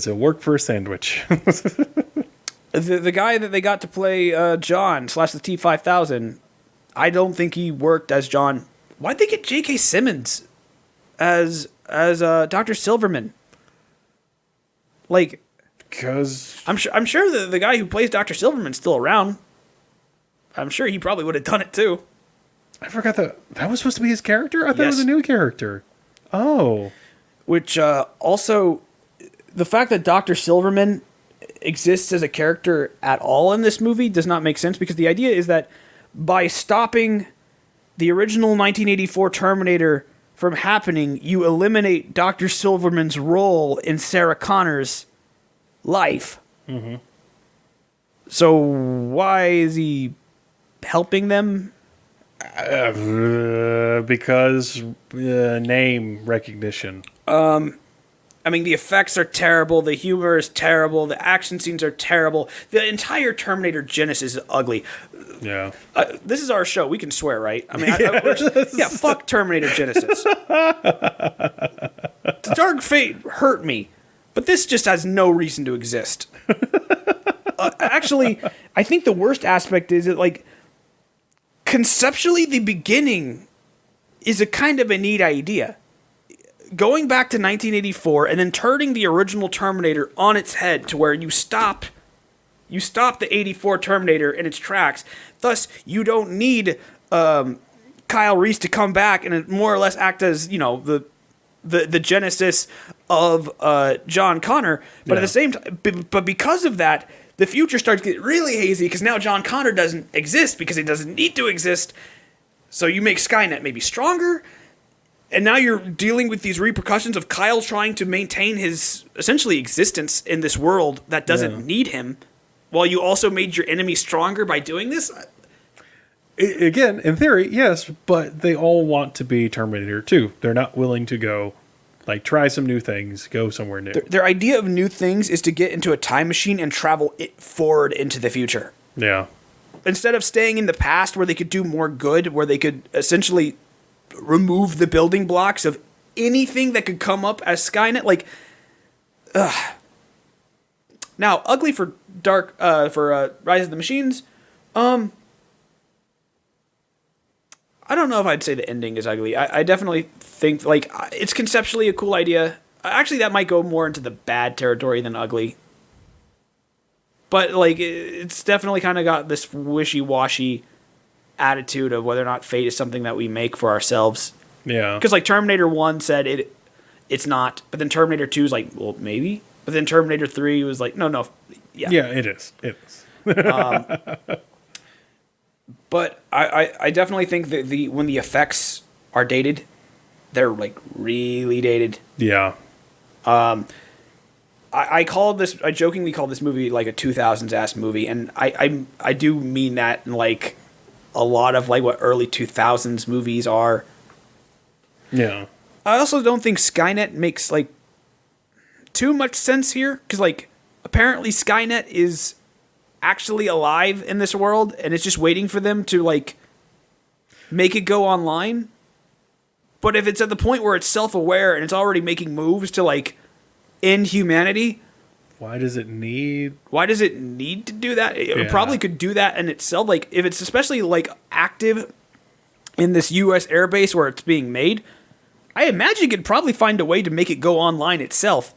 it worked for a sandwich. The guy that they got to play John / the T-5000, I don't think he worked as John. Why'd they get J.K. Simmons as Dr. Silverman? Like, because I'm sure the guy who plays Dr. Silverman's still around. I'm sure he probably would have done it too. I forgot that was supposed to be his character? I thought it was a new character. Oh. Which also, the fact that Dr. Silverman exists as a character at all in this movie does not make sense, because the idea is that by stopping the original 1984 Terminator from happening, you eliminate Dr. Silverman's role in Sarah Connor's life. Mm-hmm. So why is he helping them? Because name recognition. I mean, the effects are terrible. The humor is terrible. The action scenes are terrible. The entire Terminator Genesis is ugly. Yeah. This is our show. We can swear, right? I mean, fuck Terminator Genesis. The Dark Fate hurt me, but this just has no reason to exist. Actually, I think the worst aspect is that, like, conceptually, the beginning is a kind of a neat idea. Going back to 1984 and then turning the original Terminator on its head to where you stop the 84 Terminator in its tracks. Thus, you don't need Kyle Reese to come back and more or less act as, you know, the genesis of John Connor. But at the same time, but because of that, the future starts to get really hazy because now John Connor doesn't exist because he doesn't need to exist. So you make Skynet maybe stronger. And now you're dealing with these repercussions of Kyle trying to maintain his, essentially, existence in this world that doesn't need him, while you also made your enemy stronger by doing this? Again, in theory, yes, but they all want to be Terminator 2. They're not willing to go, like, try some new things, go somewhere new. Their idea of new things is to get into a time machine and travel it forward into the future. Yeah. Instead of staying in the past where they could do more good, where they could essentially remove the building blocks of anything that could come up as Skynet, like, ugh. Now, ugly for Rise of the Machines. I don't know if I'd say the ending is ugly. I definitely think, like, it's conceptually a cool idea. Actually, that might go more into the bad territory than ugly. But, like, it's definitely kind of got this wishy-washy attitude of whether or not fate is something that we make for ourselves. Yeah. Because, like, Terminator 1 said it's not, but then Terminator 2 is like, well, maybe. But then Terminator 3 was like, no, yeah. Yeah, it is. It is. But I definitely think that when the effects are dated, they're, like, really dated. Yeah. I jokingly call this movie, like, a 2000s ass movie, and I do mean that in, like, a lot of, like, what early 2000s movies are. Yeah. I also don't think Skynet makes, like, too much sense here, because, like, apparently Skynet is actually alive in this world, and it's just waiting for them to, like, make it go online. But if it's at the point where it's self-aware and it's already making moves to, like, end humanity, Why does it need? Why does it need to do that? It Yeah. probably could do that in itself. Like, if it's especially, like, active in this U.S. airbase where it's being made, I imagine you could probably find a way to make it go online itself.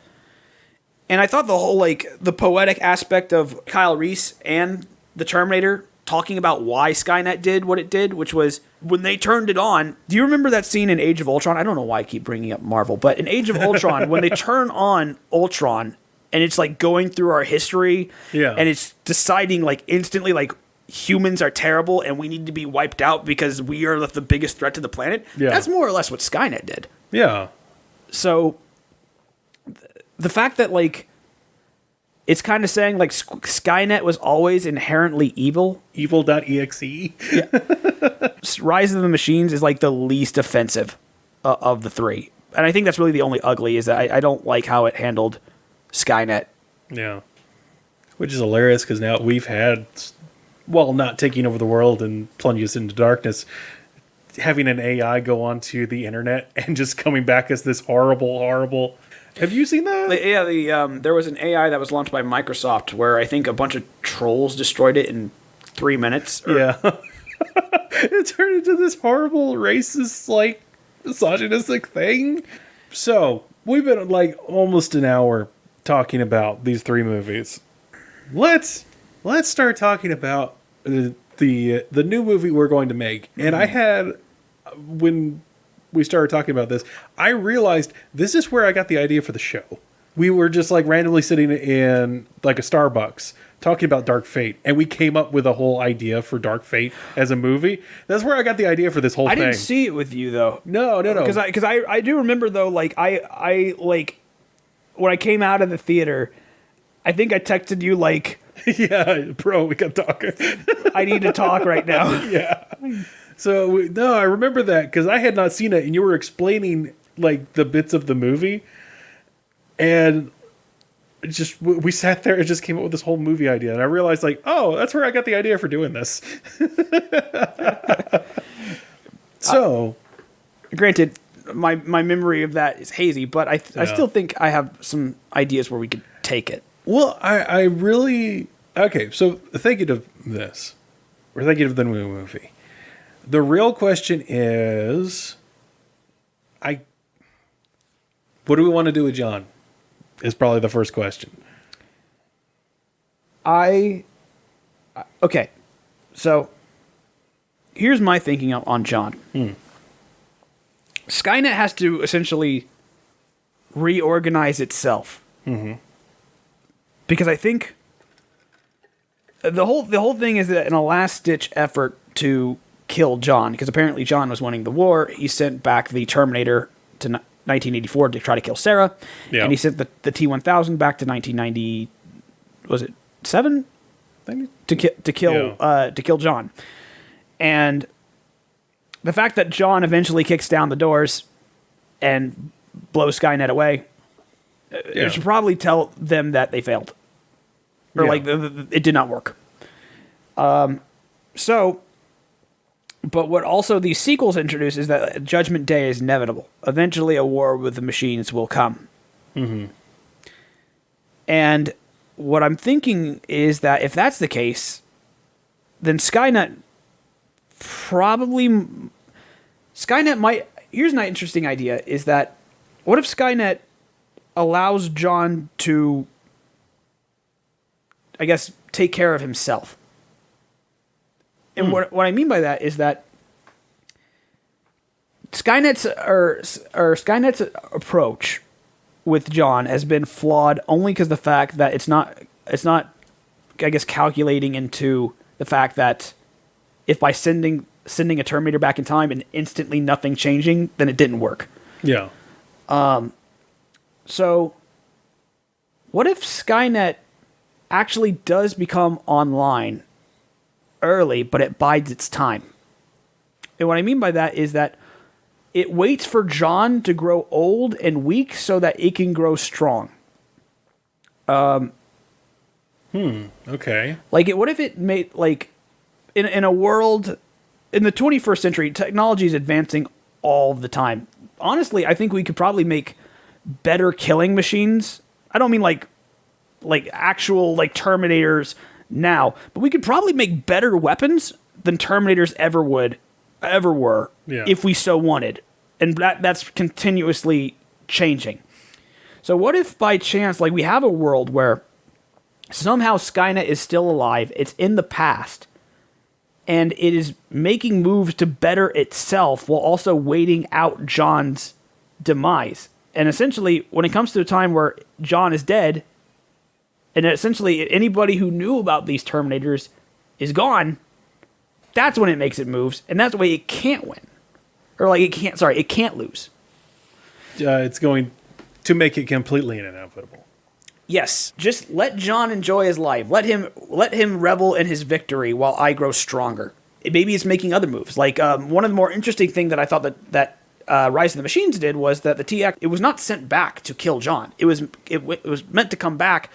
And I thought the whole, like, the poetic aspect of Kyle Reese and the Terminator talking about why Skynet did what it did, which was when they turned it on. Do you remember that scene in Age of Ultron? I don't know why I keep bringing up Marvel, but in Age of Ultron, when they turn on Ultron and it's like going through our history, Yeah. and it's deciding like instantly like humans are terrible and we need to be wiped out because we are the biggest threat to the planet. Yeah. That's more or less what Skynet did. Yeah. So the fact that like it's kind of saying like Skynet was always inherently evil. Evil.exe. Rise of the Machines is like the least offensive of the three. And I think that's really the only ugly is that I don't like how it handled Skynet. Yeah. Which is hilarious because now we've had, well, not taking over the world and plunging us into darkness, having an AI go onto the internet and just coming back as this horrible, horrible. Have you seen that? There was an AI that was launched by Microsoft where I think a bunch of trolls destroyed it in 3 minutes. Yeah. It turned into this horrible racist, like, misogynistic thing. So, we've been like almost an hour talking about these three movies. Let's start talking about the new movie we're going to make. And I had, when we started talking about this, I realized this is where I got the idea for the show. We were just like randomly sitting in like a Starbucks talking about Dark Fate, and we came up with a whole idea for Dark Fate as a movie. That's where I got the idea for this whole I thing. didn't see it with you though. No. Because I do remember though, like I like when I came out of the theater, I think I texted you like, Yeah, bro, we got talking. I need to talk right now. Yeah. So, no, I remember that because I had not seen it, and you were explaining, like, the bits of the movie. And just, we sat there and just came up with this whole movie idea. And I realized, like, oh, that's where I got the idea for doing this. So. Granted, my memory of that is hazy, but I still think I have some ideas where we could take it. Well, I really... Okay, so thinking of this. We're thinking of the new movie. The real question is... What do we want to do with John? Is probably the first question. Okay, so here's my thinking on John. Skynet has to essentially reorganize itself. Mm-hmm. Because I think the whole thing is that in a last-ditch effort to kill John, because apparently John was winning the war, he sent back the Terminator to 1984 to try to kill Sarah, and he sent the T-1000 back to 1990. Was it 7? To kill John, and the fact that John eventually kicks down the doors and blows Skynet away, it should probably tell them that they failed. Or like it did not work. But what also these sequels introduce is that Judgment Day is inevitable. Eventually a war with the machines will come. Mm-hmm. And what I'm thinking is that if that's the case, then Skynet might... Here's an interesting idea, is that what if Skynet allows John to, I guess, take care of himself? And what I mean by that is that Skynet's approach with John has been flawed only because the fact that it's not, I guess, calculating into the fact that if by sending a Terminator back in time and instantly nothing changing, then it didn't work. Yeah. So what if Skynet actually does become online early, but it bides its time? And what I mean by that is that it waits for John to grow old and weak so that it can grow strong. Okay. Like, what if it made, like, in a world, in the 21st century, technology is advancing all the time. Honestly, I think we could probably make better killing machines. I don't mean, like, like actual like Terminators now, but we could probably make better weapons than Terminators ever were if we so wanted. And that's continuously changing. So what if by chance, like, we have a world where somehow Skynet is still alive, it's in the past, and it is making moves to better itself while also waiting out John's demise. And essentially, when it comes to a time where John is dead, and essentially anybody who knew about these Terminators is gone, that's when it makes it moves, and that's the way it can't win. Or like it can't lose. It's going to make it completely inevitable. Yes, just let John enjoy his life. Let him revel in his victory while I grow stronger. Maybe it's making other moves. Like one of the more interesting things that I thought that Rise of the Machines did was that the TX, it was not sent back to kill John. It was meant to come back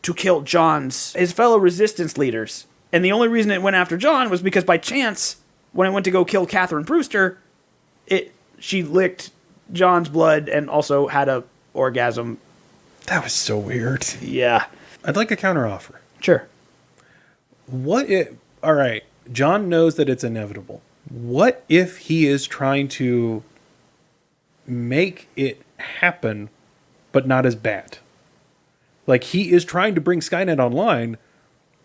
to kill his fellow resistance leaders. And the only reason it went after John was because by chance, when it went to go kill Catherine Brewster, she licked John's blood and also had a orgasm. That was so weird. Yeah. I'd like a counteroffer. Sure. All right, John knows that it's inevitable. What if he is trying to make it happen, but not as bad? Like, he is trying to bring Skynet online,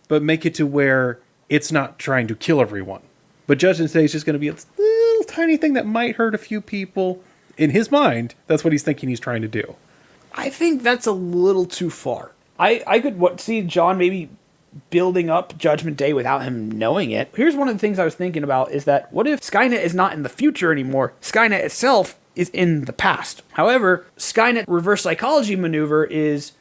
but make it to where it's not trying to kill everyone. But Judgment Day is just going to be a little tiny thing that might hurt a few people. In his mind, that's what he's thinking he's trying to do. I think that's a little too far. I could see John maybe building up Judgment Day without him knowing it. Here's one of the things I was thinking about is that what if Skynet is not in the future anymore? Skynet itself is in the past. However, Skynet reverse psychology maneuver is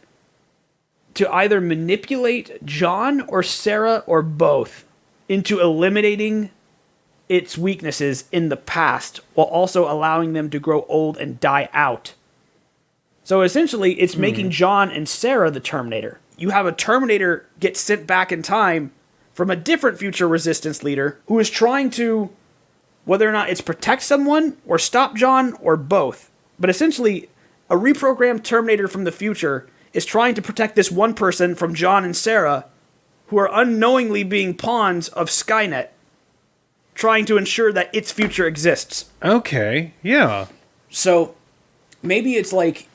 to either manipulate John or Sarah or both into eliminating its weaknesses in the past while also allowing them to grow old and die out. So essentially, it's making John and Sarah the Terminator. You have a Terminator get sent back in time from a different future resistance leader who is trying to, whether or not it's protect someone or stop John or both. But essentially, a reprogrammed Terminator from the future is trying to protect this one person from John and Sarah, who are unknowingly being pawns of Skynet, trying to ensure that its future exists. Okay, yeah. So maybe it's like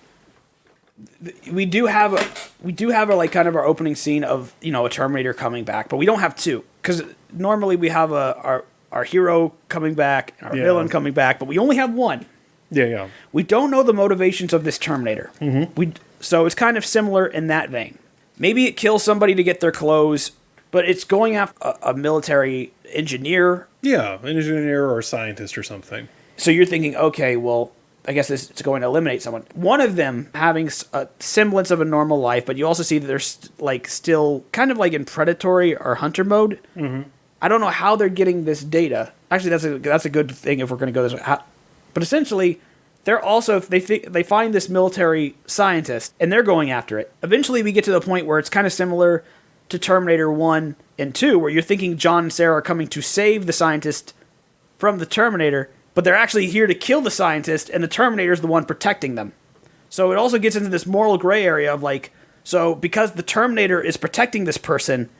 we do have a like kind of our opening scene of, you know, a Terminator coming back, but we don't have two, because normally we have our hero coming back and our villain coming back, but we only have one. Yeah. We don't know the motivations of this Terminator. Mm-hmm. So it's kind of similar in that vein. Maybe it kills somebody to get their clothes, but it's going after a military engineer. Yeah, an engineer or a scientist or something. So you're thinking, okay, well, I guess it's going to eliminate someone. One of them having a semblance of a normal life, but you also see that they're still kind of like in predatory or hunter mode. Mm-hmm. I don't know how they're getting this data. Actually, that's a good thing if we're going to go this way. But essentially, they're also they find this military scientist and they're going after it. Eventually, we get to the point where it's kind of similar to Terminator 1 and 2, where you're thinking John and Sarah are coming to save the scientist from the Terminator, but they're actually here to kill the scientist, and the Terminator is the one protecting them. So it also gets into this moral gray area of like, so because the Terminator is protecting this person,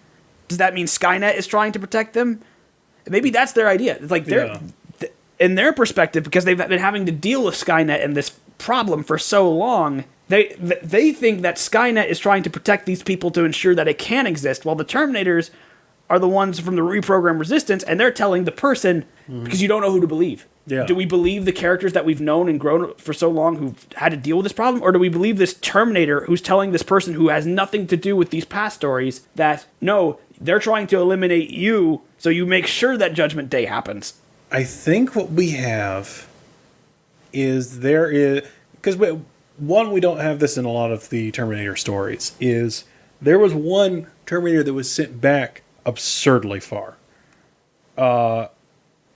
does that mean Skynet is trying to protect them? Maybe that's their idea. It's like in their perspective, because they've been having to deal with Skynet and this problem for so long, they think that Skynet is trying to protect these people to ensure that it can exist, while the Terminators are the ones from the reprogrammed resistance, and they're telling the person, because you don't know who to believe. Yeah. Do we believe the characters that we've known and grown for so long who've had to deal with this problem, or do we believe this Terminator who's telling this person who has nothing to do with these past stories that, no, they're trying to eliminate you, so you make sure that Judgment Day happens? I think what we have is because we don't have this in a lot of the Terminator stories, is there was one Terminator that was sent back absurdly far.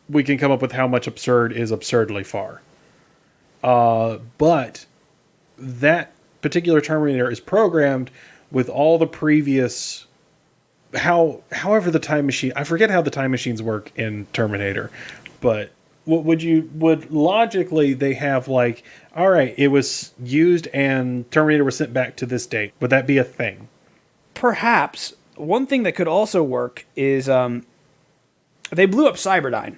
We can come up with how much absurd is absurdly far. But that particular Terminator is programmed with all the previous... However the time machine... I forget how the time machines work in Terminator, but would logically they have like, all right, it was used and Terminator was sent back to this date. Would that be a thing? perhaps one thing that could also work is they blew up Cyberdyne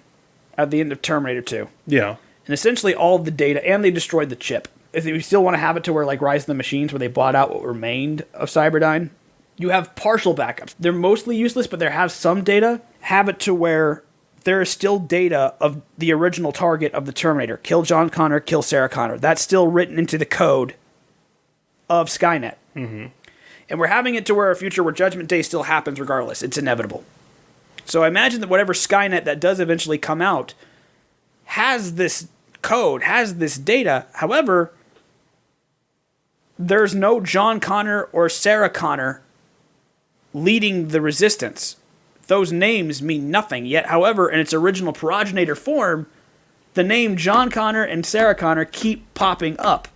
at the end of Terminator 2. Yeah. And essentially all of the data, and they destroyed the chip. If you still want to have it to where like Rise of the Machines, where they bought out what remained of Cyberdyne, you have partial backups. They're mostly useless, but they have some data. Have it to where there is still data of the original target of the Terminator. Kill John Connor, kill Sarah Connor. That's still written into the code of Skynet. Mm-hmm. And we're having it to where a future where Judgment Day still happens regardless. It's inevitable. So I imagine that whatever Skynet that does eventually come out has this code, has this data. However, there's no John Connor or Sarah Connor leading the resistance. Those names mean nothing. Yet, however, in its original progenitor form, the name John Connor and Sarah Connor keep popping up.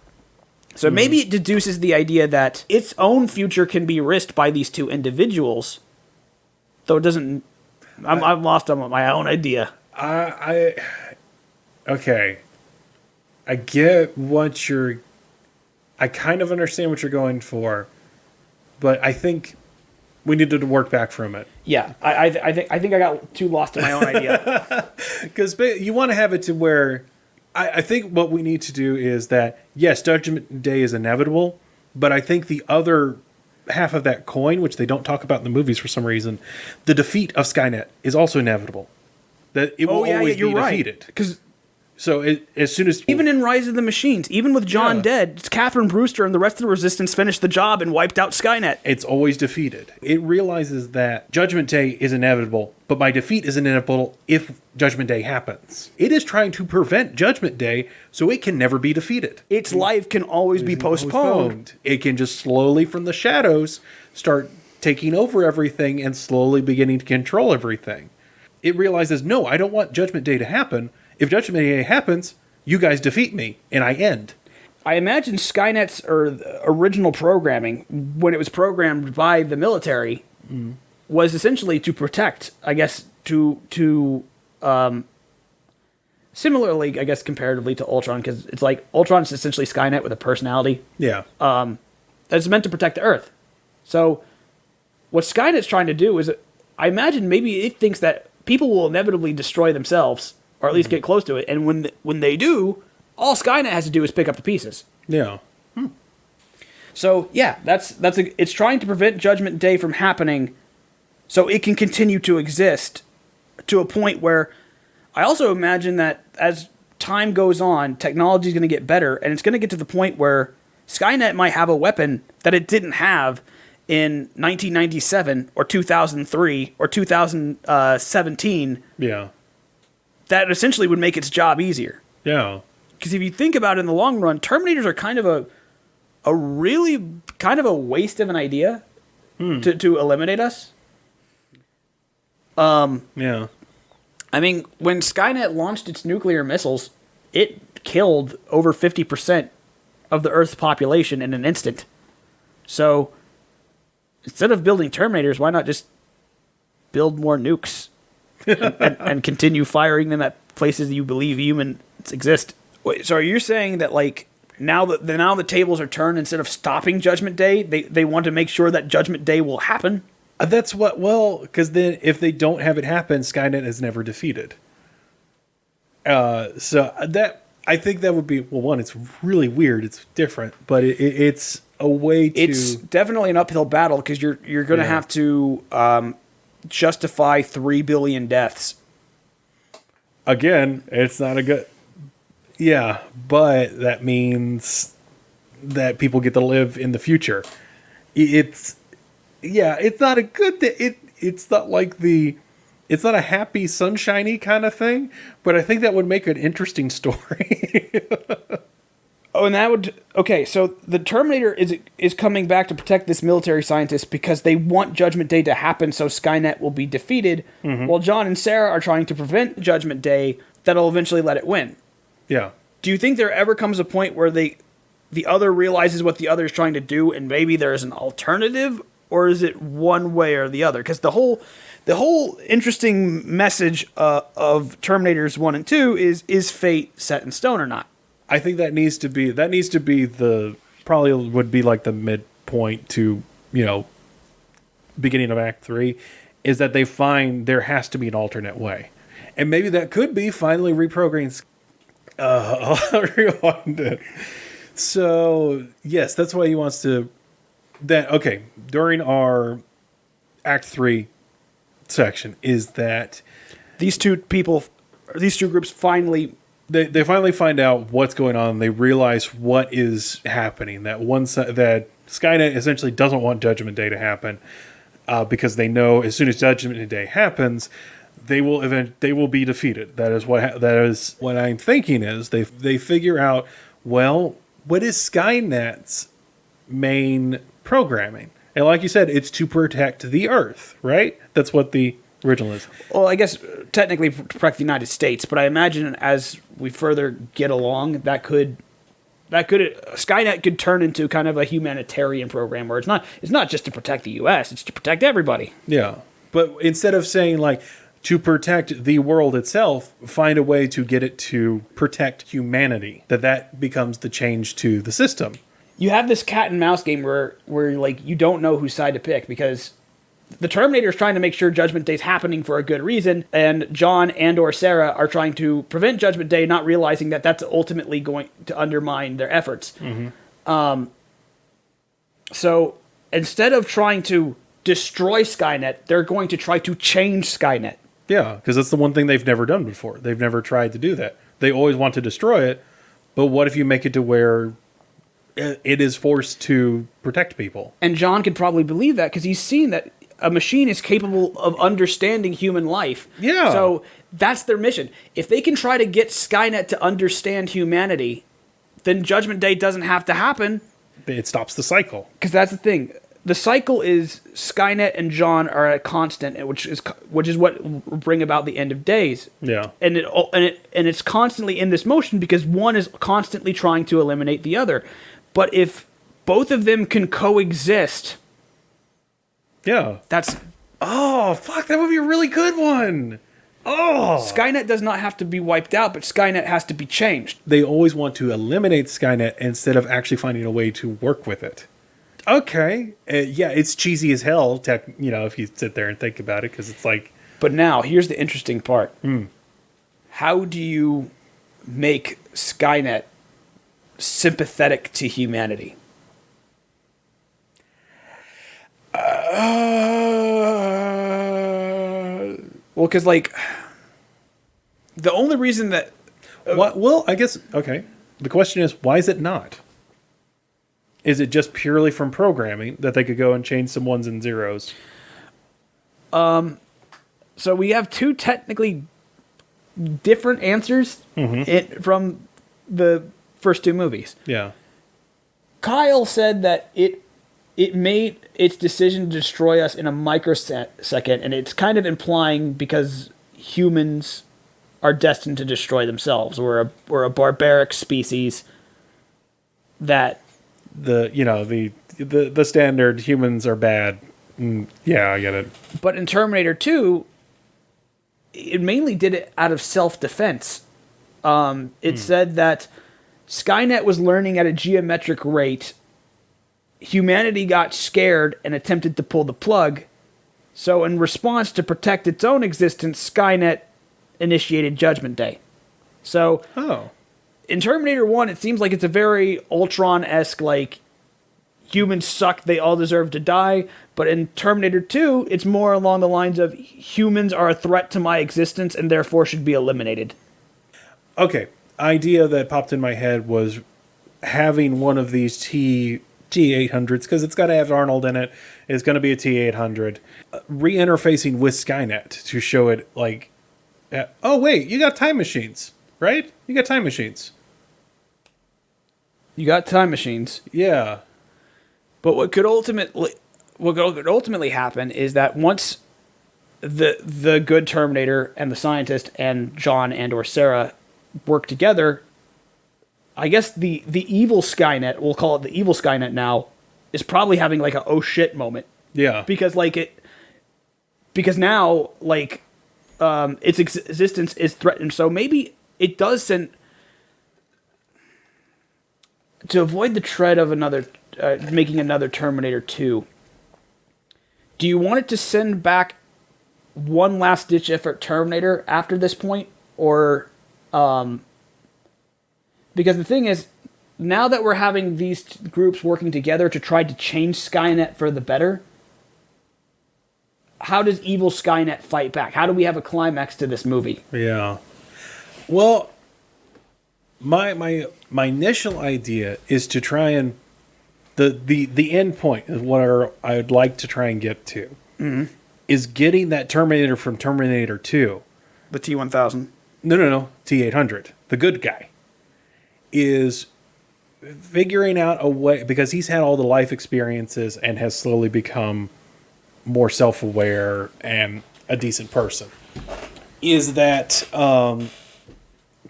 So maybe it deduces the idea that its own future can be risked by these two individuals, though it doesn't. I'm lost on my own idea. Okay. I get what you're. I kind of understand what you're going for, but I think we needed to work back from it. Yeah, I think I got too lost in my own idea. Because you want to have it to where I think what we need to do is that, yes, Judgment Day is inevitable, but I think the other half of that coin, which they don't talk about in the movies for some reason, the defeat of Skynet is also inevitable. That it will always be defeated. Because so as soon as... Even in Rise of the Machines, even with John dead, Catherine Brewster and the rest of the Resistance finished the job and wiped out Skynet. It's always defeated. It realizes that Judgment Day is inevitable, but my defeat is inevitable if Judgment Day happens. It is trying to prevent Judgment Day so it can never be defeated. Its life can always be postponed. It can just slowly from the shadows start taking over everything and slowly beginning to control everything. It realizes, no, I don't want Judgment Day to happen. If Judgment Day happens, you guys defeat me, and I end. I imagine Skynet's original programming, when it was programmed by the military, was essentially to protect, I guess, similarly, I guess, comparatively to Ultron, because it's like Ultron's essentially Skynet with a personality. Yeah. That's meant to protect the Earth. So what Skynet's trying to do is, I imagine maybe it thinks that people will inevitably destroy themselves, or at least get close to it, and when they do, all Skynet has to do is pick up the pieces. Yeah. So yeah, it's trying to prevent Judgment Day from happening, so it can continue to exist to a point where I also imagine that as time goes on, technology is going to get better, and it's going to get to the point where Skynet might have a weapon that it didn't have in 1997 or 2003 or 2017. Yeah. That essentially would make its job easier. Yeah. Because if you think about it in the long run, Terminators are kind of a really kind of a waste of an idea to eliminate us. Yeah. I mean, when Skynet launched its nuclear missiles, it killed over 50% of the Earth's population in an instant. So instead of building Terminators, why not just build more nukes and continue firing them at places that you believe humans exist? Wait, so are you saying that, like, now the tables are turned, instead of stopping Judgment Day, they want to make sure that Judgment Day will happen? That's what, well, because then if they don't have it happen, Skynet is never defeated. So that, I think that would be, well, one, it's really weird, it's different, but it's a way to... It's definitely an uphill battle, because you're going to have to justify 3 billion deaths. Again, it's not a good... Yeah, but that means that people get to live in the future. It's not a good thing. It's not like it's not a happy, sunshiny kind of thing, but I think that would make an interesting story. Oh, and that would... Okay, so the Terminator is coming back to protect this military scientist because they want Judgment Day to happen so Skynet will be defeated, while John and Sarah are trying to prevent Judgment Day that'll eventually let it win. Yeah. Do you think there ever comes a point where the other realizes what the other is trying to do and maybe there's an alternative, or is it one way or the other? Because the whole interesting message of Terminators 1 and 2 is fate set in stone or not? I think that needs to be probably would be like the midpoint to, beginning of Act 3, is that they find there has to be an alternate way. And maybe that could be finally reprogramming. I'll rewind it. So, yes, that's why he wants to... during our Act 3 section is that... These two groups finally... They finally find out what's going on. They realize what is happening. That that Skynet essentially doesn't want Judgment Day to happen because they know as soon as Judgment Day happens, they will be defeated. That is what I'm thinking is they figure out, well, what is Skynet's main programming? And like you said, it's to protect the Earth, right? That's what the original is. Well, I guess technically to protect the United States, but I imagine as we further get along, Skynet could turn into kind of a humanitarian program where it's not just to protect the U.S., it's to protect everybody. Yeah, but instead of saying like to protect the world itself, find a way to get it to protect humanity. That becomes the change to the system. You have this cat and mouse game where like you don't know whose side to pick because the Terminator is trying to make sure Judgment Day is happening for a good reason, and John and or Sarah are trying to prevent Judgment Day, not realizing that that's ultimately going to undermine their efforts. Mm-hmm. So instead of trying to destroy Skynet, they're going to try to change Skynet. Yeah, because that's the one thing they've never done before. They've never tried to do that. They always want to destroy it, but what if you make it to where it is forced to protect people? And John could probably believe that because he's seen that a machine is capable of understanding human life. Yeah. So that's their mission. If they can try to get Skynet to understand humanity, then Judgment Day doesn't have to happen. It stops the cycle. Because that's the thing. The cycle is Skynet and John are at a constant, which is what will bring about the end of days. Yeah. And it's constantly in this motion because one is constantly trying to eliminate the other. But if both of them can coexist... Yeah. Oh, fuck, that would be a really good one. Oh. Skynet does not have to be wiped out, but Skynet has to be changed. They always want to eliminate Skynet instead of actually finding a way to work with it. Okay. Yeah, it's cheesy as hell, if you sit there and think about it, because it's like... But now, here's the interesting part. How do you make Skynet sympathetic to humanity? Well, because, like, the only reason that... well, I guess, okay. The question is, why is it not? Is it just purely from programming that they could go and change some ones and zeros? So we have two technically different answers from the first two movies. Yeah. Kyle said that it made its decision to destroy us in a microsecond, and it's kind of implying because humans are destined to destroy themselves. We're a barbaric species that the standard humans are bad. Yeah, I get it. But in Terminator 2, it mainly did it out of self-defense. It said that Skynet was learning at a geometric rate. Humanity got scared and attempted to pull the plug. So in response to protect its own existence, Skynet initiated Judgment Day. So in Terminator 1, it seems like it's a very Ultron-esque, like, humans suck, they all deserve to die. But in Terminator 2, it's more along the lines of humans are a threat to my existence and therefore should be eliminated. Okay. Idea that popped in my head was having one of these T-800s, because it's got to have Arnold in it. It's going to be a T-800. Re-interfacing with Skynet to show it like, oh, wait, you got time machines, right? You got time machines. You got time machines. Yeah. But what could ultimately happen is that once the good Terminator and the scientist and John and or Sarah work together, I guess the evil Skynet, we'll call it the evil Skynet now, is probably having like a oh shit moment. Yeah. Because now its existence is threatened. So maybe it does send, to avoid the tread of making another Terminator 2. Do you want it to send back one last ditch effort Terminator after this point, or because the thing is, now that we're having these groups working together to try to change Skynet for the better, how does evil Skynet fight back? How do we have a climax to this movie? Yeah. Well, my initial idea is to try and the end point is what I would like to try and get to is getting that Terminator from Terminator 2. The T-1000. No, T-800. The good guy is figuring out a way, because he's had all the life experiences and has slowly become more self-aware and a decent person, is that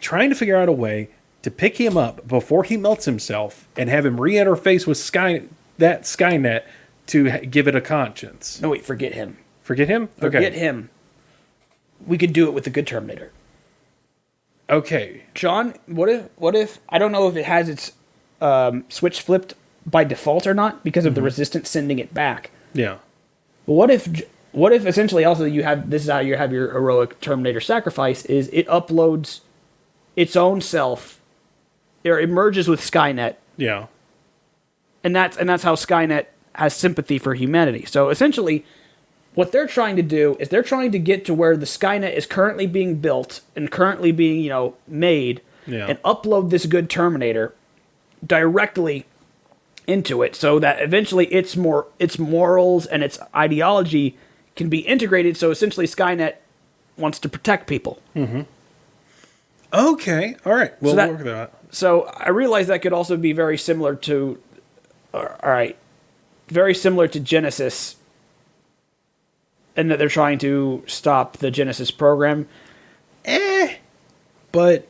trying to figure out a way to pick him up before he melts himself and have him re-interface with Skynet to give it a conscience. No, wait, forget him. Forget him? Forget him. We could do it with the good Terminator. Okay. John, what if I don't know if it has its switch flipped by default or not because of the resistance sending it back. Yeah. But what if essentially also you have, this is how you have your heroic Terminator sacrifice, is it uploads its own self, or it merges with Skynet. Yeah. And that's how Skynet has sympathy for humanity. So essentially, what they're trying to do is they're trying to get to where the Skynet is currently being built and currently being, made, and upload this good Terminator directly into it, so that eventually its morals and its ideology can be integrated. So essentially, Skynet wants to protect people. Mm-hmm. Okay, all right. We'll work with that. So I realize that could also be very similar to, very similar to Genesis, and that they're trying to stop the Genesis program. But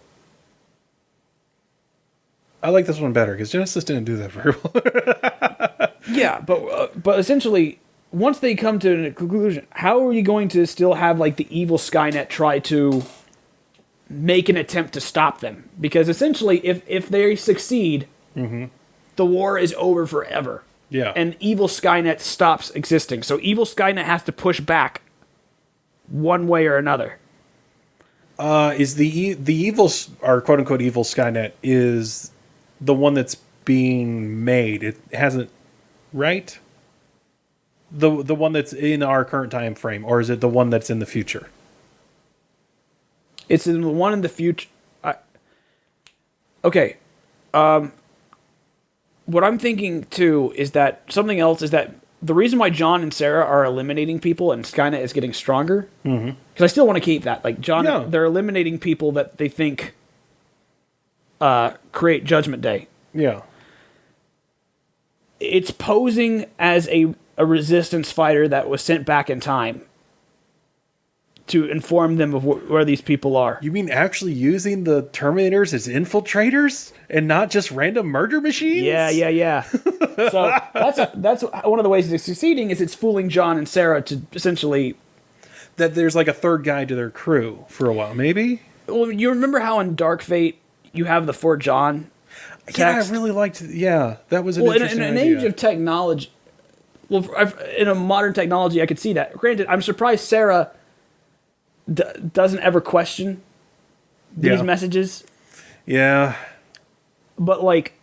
I like this one better because Genesis didn't do that very well. Yeah, but essentially, once they come to a conclusion, how are you going to still have like the evil Skynet try to make an attempt to stop them? Because essentially, if they succeed, the war is over forever. Yeah. And evil Skynet stops existing. So evil Skynet has to push back one way or another. Is the evil, or quote unquote evil Skynet, is the one that's being made? It hasn't, right? The one that's in our current time frame, or is it the one that's in the future? It's in the one in the future. Okay. What I'm thinking too is that something else is that the reason why John and Sarah are eliminating people and Skynet is getting stronger, because I still want to keep that. Like John, they're eliminating people that they think create Judgment Day. Yeah. It's posing as a resistance fighter that was sent back in time to inform them of where these people are. You mean actually using the Terminators as infiltrators and not just random murder machines? Yeah. So that's one of the ways it's succeeding, is it's fooling John and Sarah to essentially... That there's like a third guy to their crew for a while, maybe? Well, you remember how in Dark Fate you have the For John text? Yeah, I really liked it. Yeah, that was an interesting in an idea. age of technology... Well, in a modern technology, I could see that. Granted, I'm surprised Sarah doesn't ever question these messages. Yeah. But, like,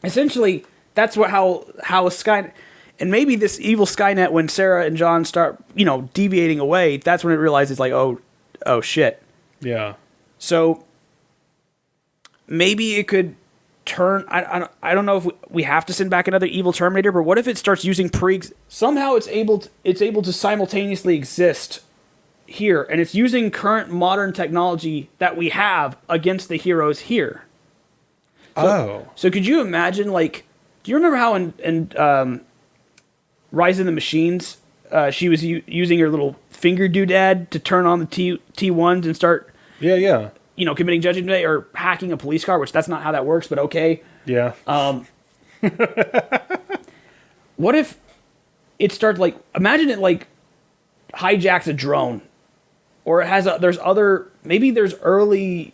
essentially, that's how Skynet... And maybe this evil Skynet, when Sarah and John start, deviating away, that's when it realizes, like, oh shit. Yeah. So, maybe it could turn... I don't know if we have to send back another evil Terminator, but what if it starts using somehow it's able to simultaneously exist here, and it's using current modern technology that we have against the heroes here. So could you imagine, like, do you remember how in Rise of the Machines, she was using her little finger doodad to turn on the T1s and start committing Judgment Day or hacking a police car, which that's not how that works, but okay. Yeah. What if it starts, like, imagine it like hijacks a drone, or it has maybe there's early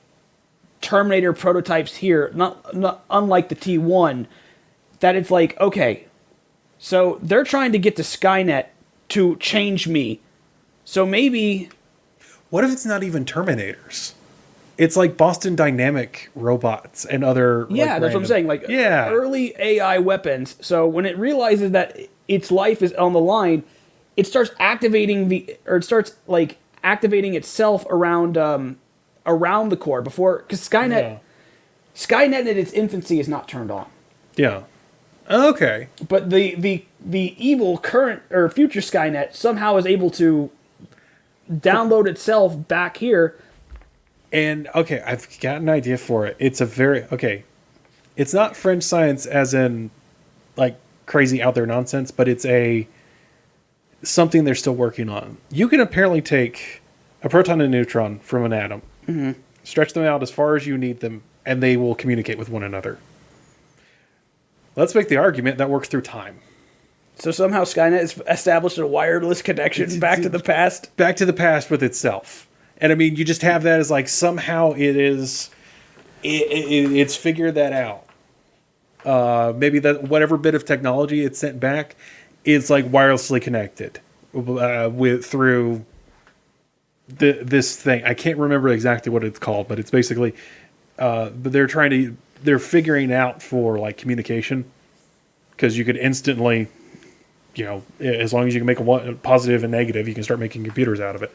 Terminator prototypes here, not unlike the T1, that it's like, okay, So they're trying to get to Skynet to change me. So maybe... What if it's not even Terminators? It's like Boston Dynamic robots and other... Yeah, that's what I'm saying. Like, early AI weapons. So when it realizes that its life is on the line, it starts activating activating itself around the core before... Because Skynet in its infancy is not turned on. Yeah. Okay. But the evil current or future Skynet somehow is able to download itself back here. And okay, I've got an idea for it. It's it's not French science as in like crazy out there nonsense, but it's something they're still working on. You can apparently take a proton and neutron from an atom, stretch them out as far as you need them, and they will communicate with one another. Let's make the argument that works through time. So somehow Skynet has established a wireless connection back to the past? Back to the past with itself. And I mean, you just have that as like somehow it's figured that out. Maybe that whatever bit of technology it's sent back is like wirelessly connected through this thing. I can't remember exactly what it's called, but it's basically but they're figuring out for like communication, because you could instantly, as long as you can make a positive and negative, you can start making computers out of it.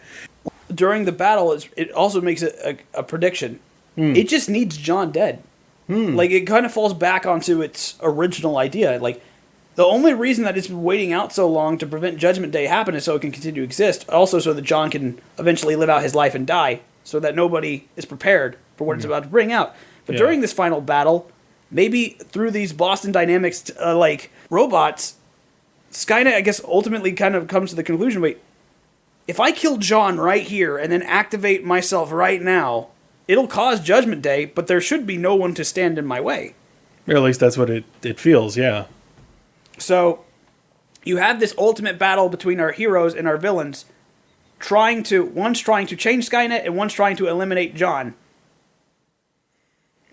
During the battle, it also makes it a prediction. It just needs John dead. Like, it kind of falls back onto its original idea. Like, the only reason that it's been waiting out so long to prevent Judgment Day happen is so it can continue to exist. Also, so that John can eventually live out his life and die, so that nobody is prepared for what it's about to bring out. But during this final battle, maybe through these Boston Dynamics robots, Skynet, I guess, ultimately kind of comes to the conclusion, wait, if I kill John right here and then activate myself right now, it'll cause Judgment Day, but there should be no one to stand in my way. Or at least that's what it feels, yeah. So you have this ultimate battle between our heroes and our villains, one's trying to change Skynet and one's trying to eliminate John.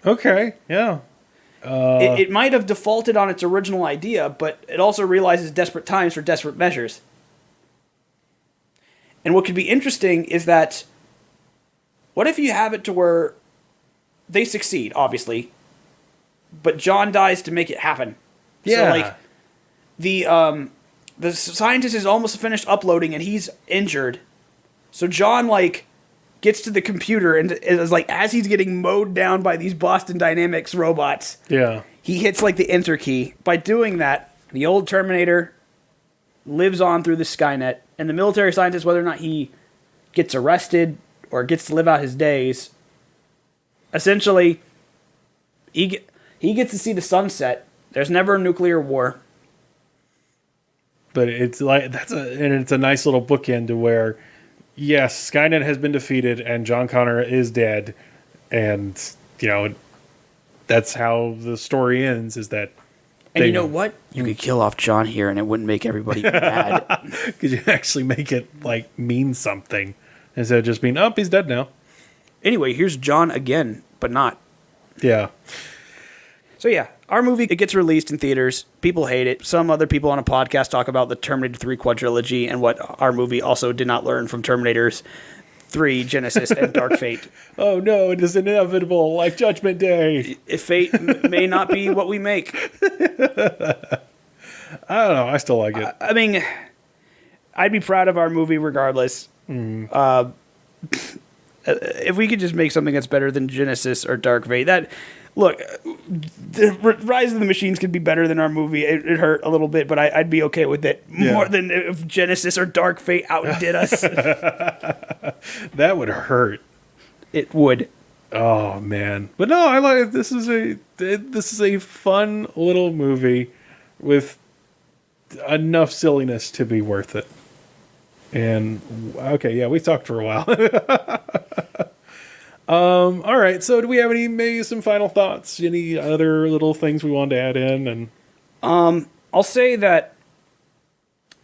Okay, yeah. It might have defaulted on its original idea, but it also realizes desperate times for desperate measures. And what could be interesting is that, what if you have it to where they succeed, obviously, but John dies to make it happen? Yeah. So, like, the scientist is almost finished uploading and he's injured. So John, gets to the computer and is like, as he's getting mowed down by these Boston Dynamics robots, he hits the enter key. By doing that, the old Terminator lives on through the Skynet, and the military scientist, whether or not he gets arrested or gets to live out his days, essentially he gets to see the sunset. There's never a nuclear war. But it's it's a nice little bookend to where, yes, Skynet has been defeated and John Connor is dead, and that's how the story ends. Is that? And you know what? You could kill off John here, and it wouldn't make everybody mad. Because you actually make it mean something instead of just being, oh, he's dead now. Anyway, here's John again, but not. Yeah. So yeah, our movie, it gets released in theaters. People hate it. Some other people on a podcast talk about the Terminator 3 quadrilogy and what our movie also did not learn from Terminators 3, Genesis, and Dark Fate. Oh no, it is inevitable, like Judgment Day. If fate may not be what we make. I don't know, I still like it. I mean, I'd be proud of our movie regardless. If we could just make something that's better than Genesis or Dark Fate, look, the Rise of the Machines could be better than our movie. It hurt a little bit, but I'd be okay with it more than if Genesis or Dark Fate outdid us. That would hurt. It would. Oh man, but no, I like it. This is a fun little movie with enough silliness to be worth it. And okay, yeah, we talked for a while. All right. So, do we have maybe some final thoughts? Any other little things we wanted to add in? And I'll say that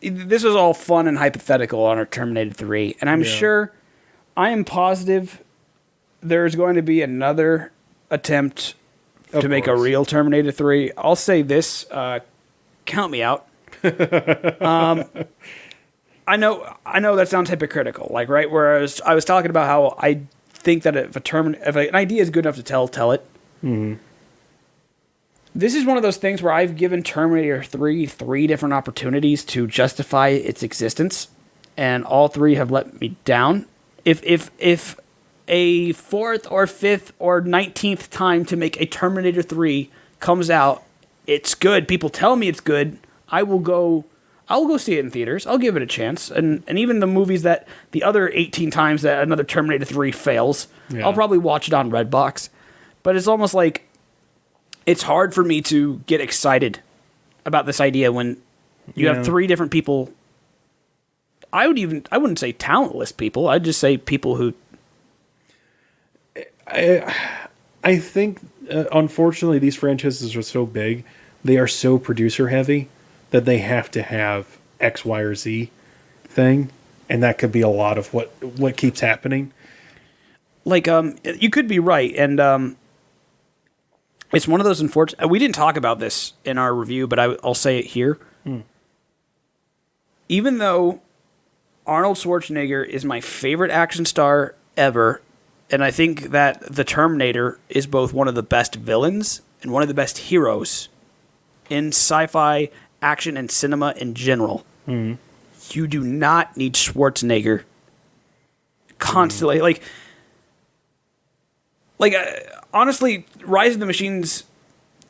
this was all fun and hypothetical on our Terminator 3, and I am positive there's going to be another attempt to make a real Terminator 3. I'll say this: count me out. I know that sounds hypocritical, like, right? Whereas I was talking about how I think that if an idea is good enough to tell it. Mm-hmm. This is one of those things where I've given Terminator 3 three different opportunities to justify its existence, and all three have let me down. If a fourth or fifth or 19th time to make a Terminator 3 comes out, it's good. People tell me it's good. I will go see it in theaters. I'll give it a chance. And even the movies that the other 18 times that another Terminator 3 fails, yeah. I'll probably watch it on Redbox. But it's almost like it's hard for me to get excited about this idea when you have three different people. I wouldn't say talentless people. I'd just say people who. I think, unfortunately, these franchises are so big, they are so producer heavy that they have to have X, Y, or Z thing, and that could be a lot of what keeps happening. Like, you could be right, and it's one of those unfortunate. We didn't talk about this in our review, but I'll say it here. Even though Arnold Schwarzenegger is my favorite action star ever, and I think that the Terminator is both one of the best villains and one of the best heroes in sci-fi, action, and cinema in general. You do not need Schwarzenegger constantly. Honestly, Rise of the Machines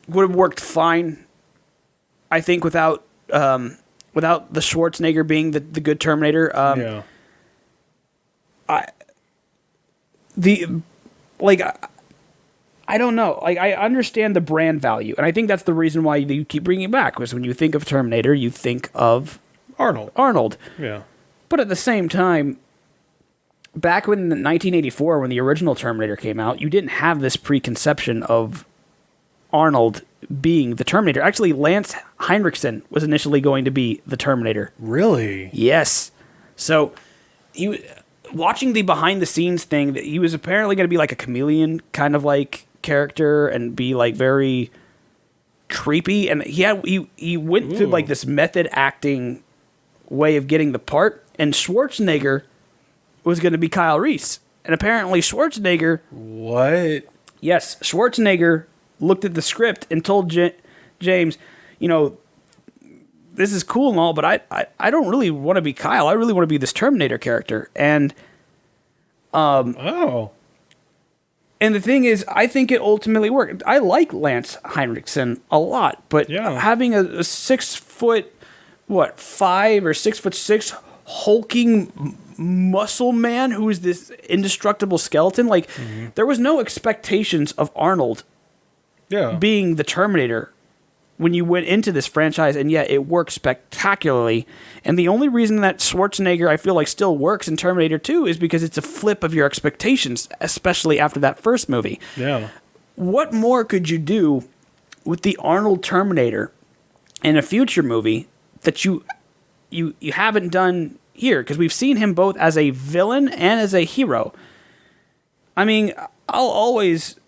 would have worked fine, I think, without the Schwarzenegger being the good Terminator. Yeah. I don't know. Like, I understand the brand value, and I think that's the reason why you keep bringing it back. Because when you think of Terminator, you think of Arnold. Yeah. But at the same time, back when 1984, when the original Terminator came out, you didn't have this preconception of Arnold being the Terminator. Actually, Lance Henriksen was initially going to be the Terminator. Really? Yes. So, watching the behind-the-scenes thing, that he was apparently going to be like a chameleon kind of like character and be like very creepy, and he went through like this method acting way of getting the part, and Schwarzenegger was going to be Kyle Reese, and apparently Schwarzenegger looked at the script and told James, this is cool and all, but I don't really want to be Kyle. I really want to be this Terminator character. And and the thing is, I think it ultimately worked. I like Lance Henriksen a lot, but having a 6'5" or 6'6" hulking muscle man who is this indestructible skeleton, there was no expectations of Arnold being the Terminator when you went into this franchise, and yet it worked spectacularly. And the only reason that Schwarzenegger, I feel like, still works in Terminator 2 is because it's a flip of your expectations, especially after that first movie. Yeah. What more could you do with the Arnold Terminator in a future movie that you haven't done here? Because we've seen him both as a villain and as a hero. I mean,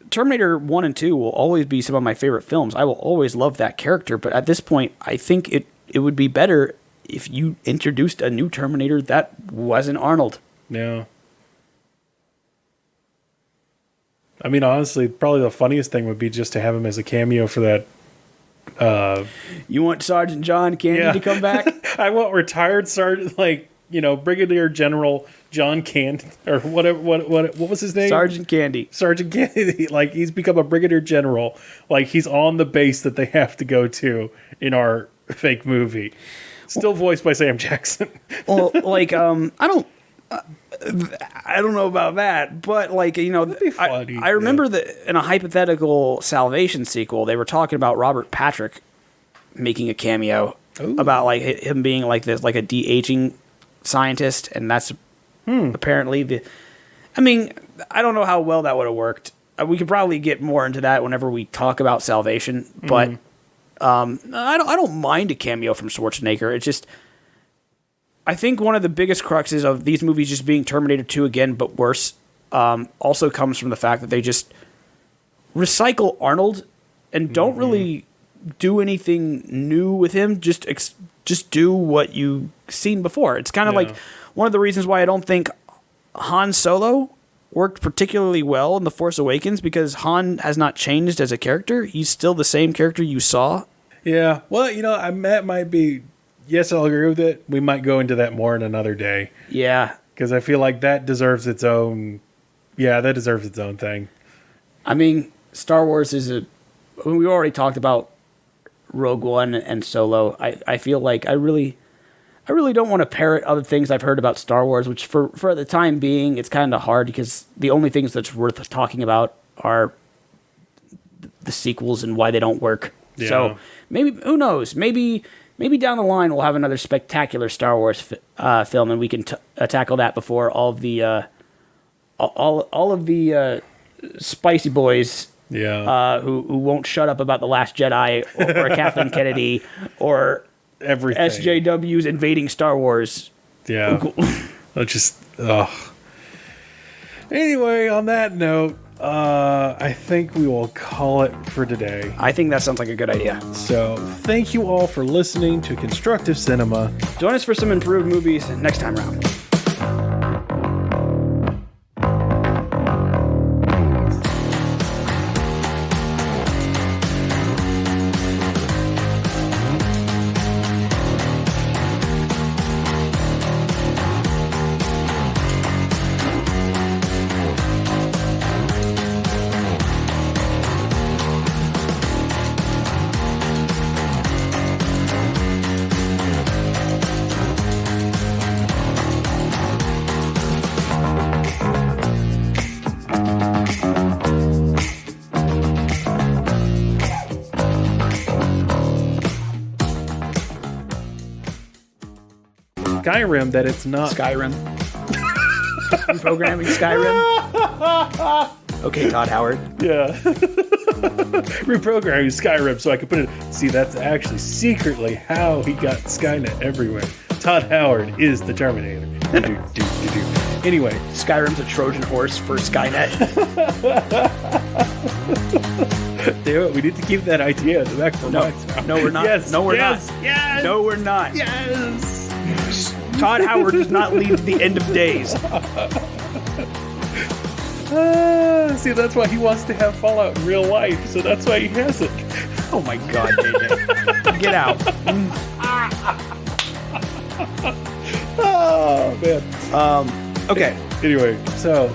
Terminator 1 and 2 will always be some of my favorite films. I will always love that character, but at this point, I think it would be better if you introduced a new Terminator that wasn't Arnold. Yeah. I mean, honestly, probably the funniest thing would be just to have him as a cameo for that. You want Sergeant John Candy to come back? I want retired Sergeant, Brigadier General John Candy, or whatever. What was his name? Sergeant Candy. Sergeant Candy. He's become a Brigadier General. He's on the base that they have to go to in our fake movie. Still voiced by Sam Jackson. Well, I don't know about that, but that'd be funny. I remember that in a hypothetical Salvation sequel, they were talking about Robert Patrick making a cameo. Ooh. About him being this a de-aging scientist, and that's apparently I mean, I don't know how well that would have worked. We could probably get more into that whenever we talk about Salvation, but I don't mind a cameo from Schwarzenegger. It's just, I think one of the biggest cruxes of these movies just being Terminator 2 again, but worse, also comes from the fact that they just recycle Arnold and don't really do anything new with him. Just just do what you've seen before. It's kind of like one of the reasons why I don't think Han Solo worked particularly well in The Force Awakens, because Han has not changed as a character. He's still the same character you saw. Yeah. Well, that might be. Yes, I'll agree with it. We might go into that more in another day. Yeah. Because I feel like that deserves its own. Yeah, that deserves its own thing. I mean, Star Wars is we already talked about Rogue One and Solo. I feel like I really don't want to parrot other things I've heard about Star Wars, which for the time being, it's kind of hard because the only things that's worth talking about are the sequels and why they don't work. Yeah. So maybe, who knows? Maybe down the line we'll have another spectacular Star Wars film, and we can tackle that before all of the spicy boys. Yeah. Who won't shut up about The Last Jedi or Kathleen Kennedy or Everything. SJWs invading Star Wars. Yeah. Let's just. Anyway, on that note, I think we will call it for today. I think that sounds like a good idea. So, thank you all for listening to Constructive Cinema. Join us for some improved movies next time around. Skyrim that it's not. Skyrim. Reprogramming Skyrim. Okay, Todd Howard. Yeah. Reprogramming Skyrim so I could put it. See, that's actually secretly how he got Skynet everywhere. Todd Howard is the Terminator. Anyway, Skyrim's a Trojan horse for Skynet. damn it, we need to keep that idea in the back of our minds now. No, we're not. Yes, No, we're yes, not. Yes, No, we're not. Yes. Todd Howard does not lead to the end of days. See, that's why he wants to have Fallout in real life, so that's why he has it. Oh my God, JJ. Get out. Oh, man. Okay. Anyway, so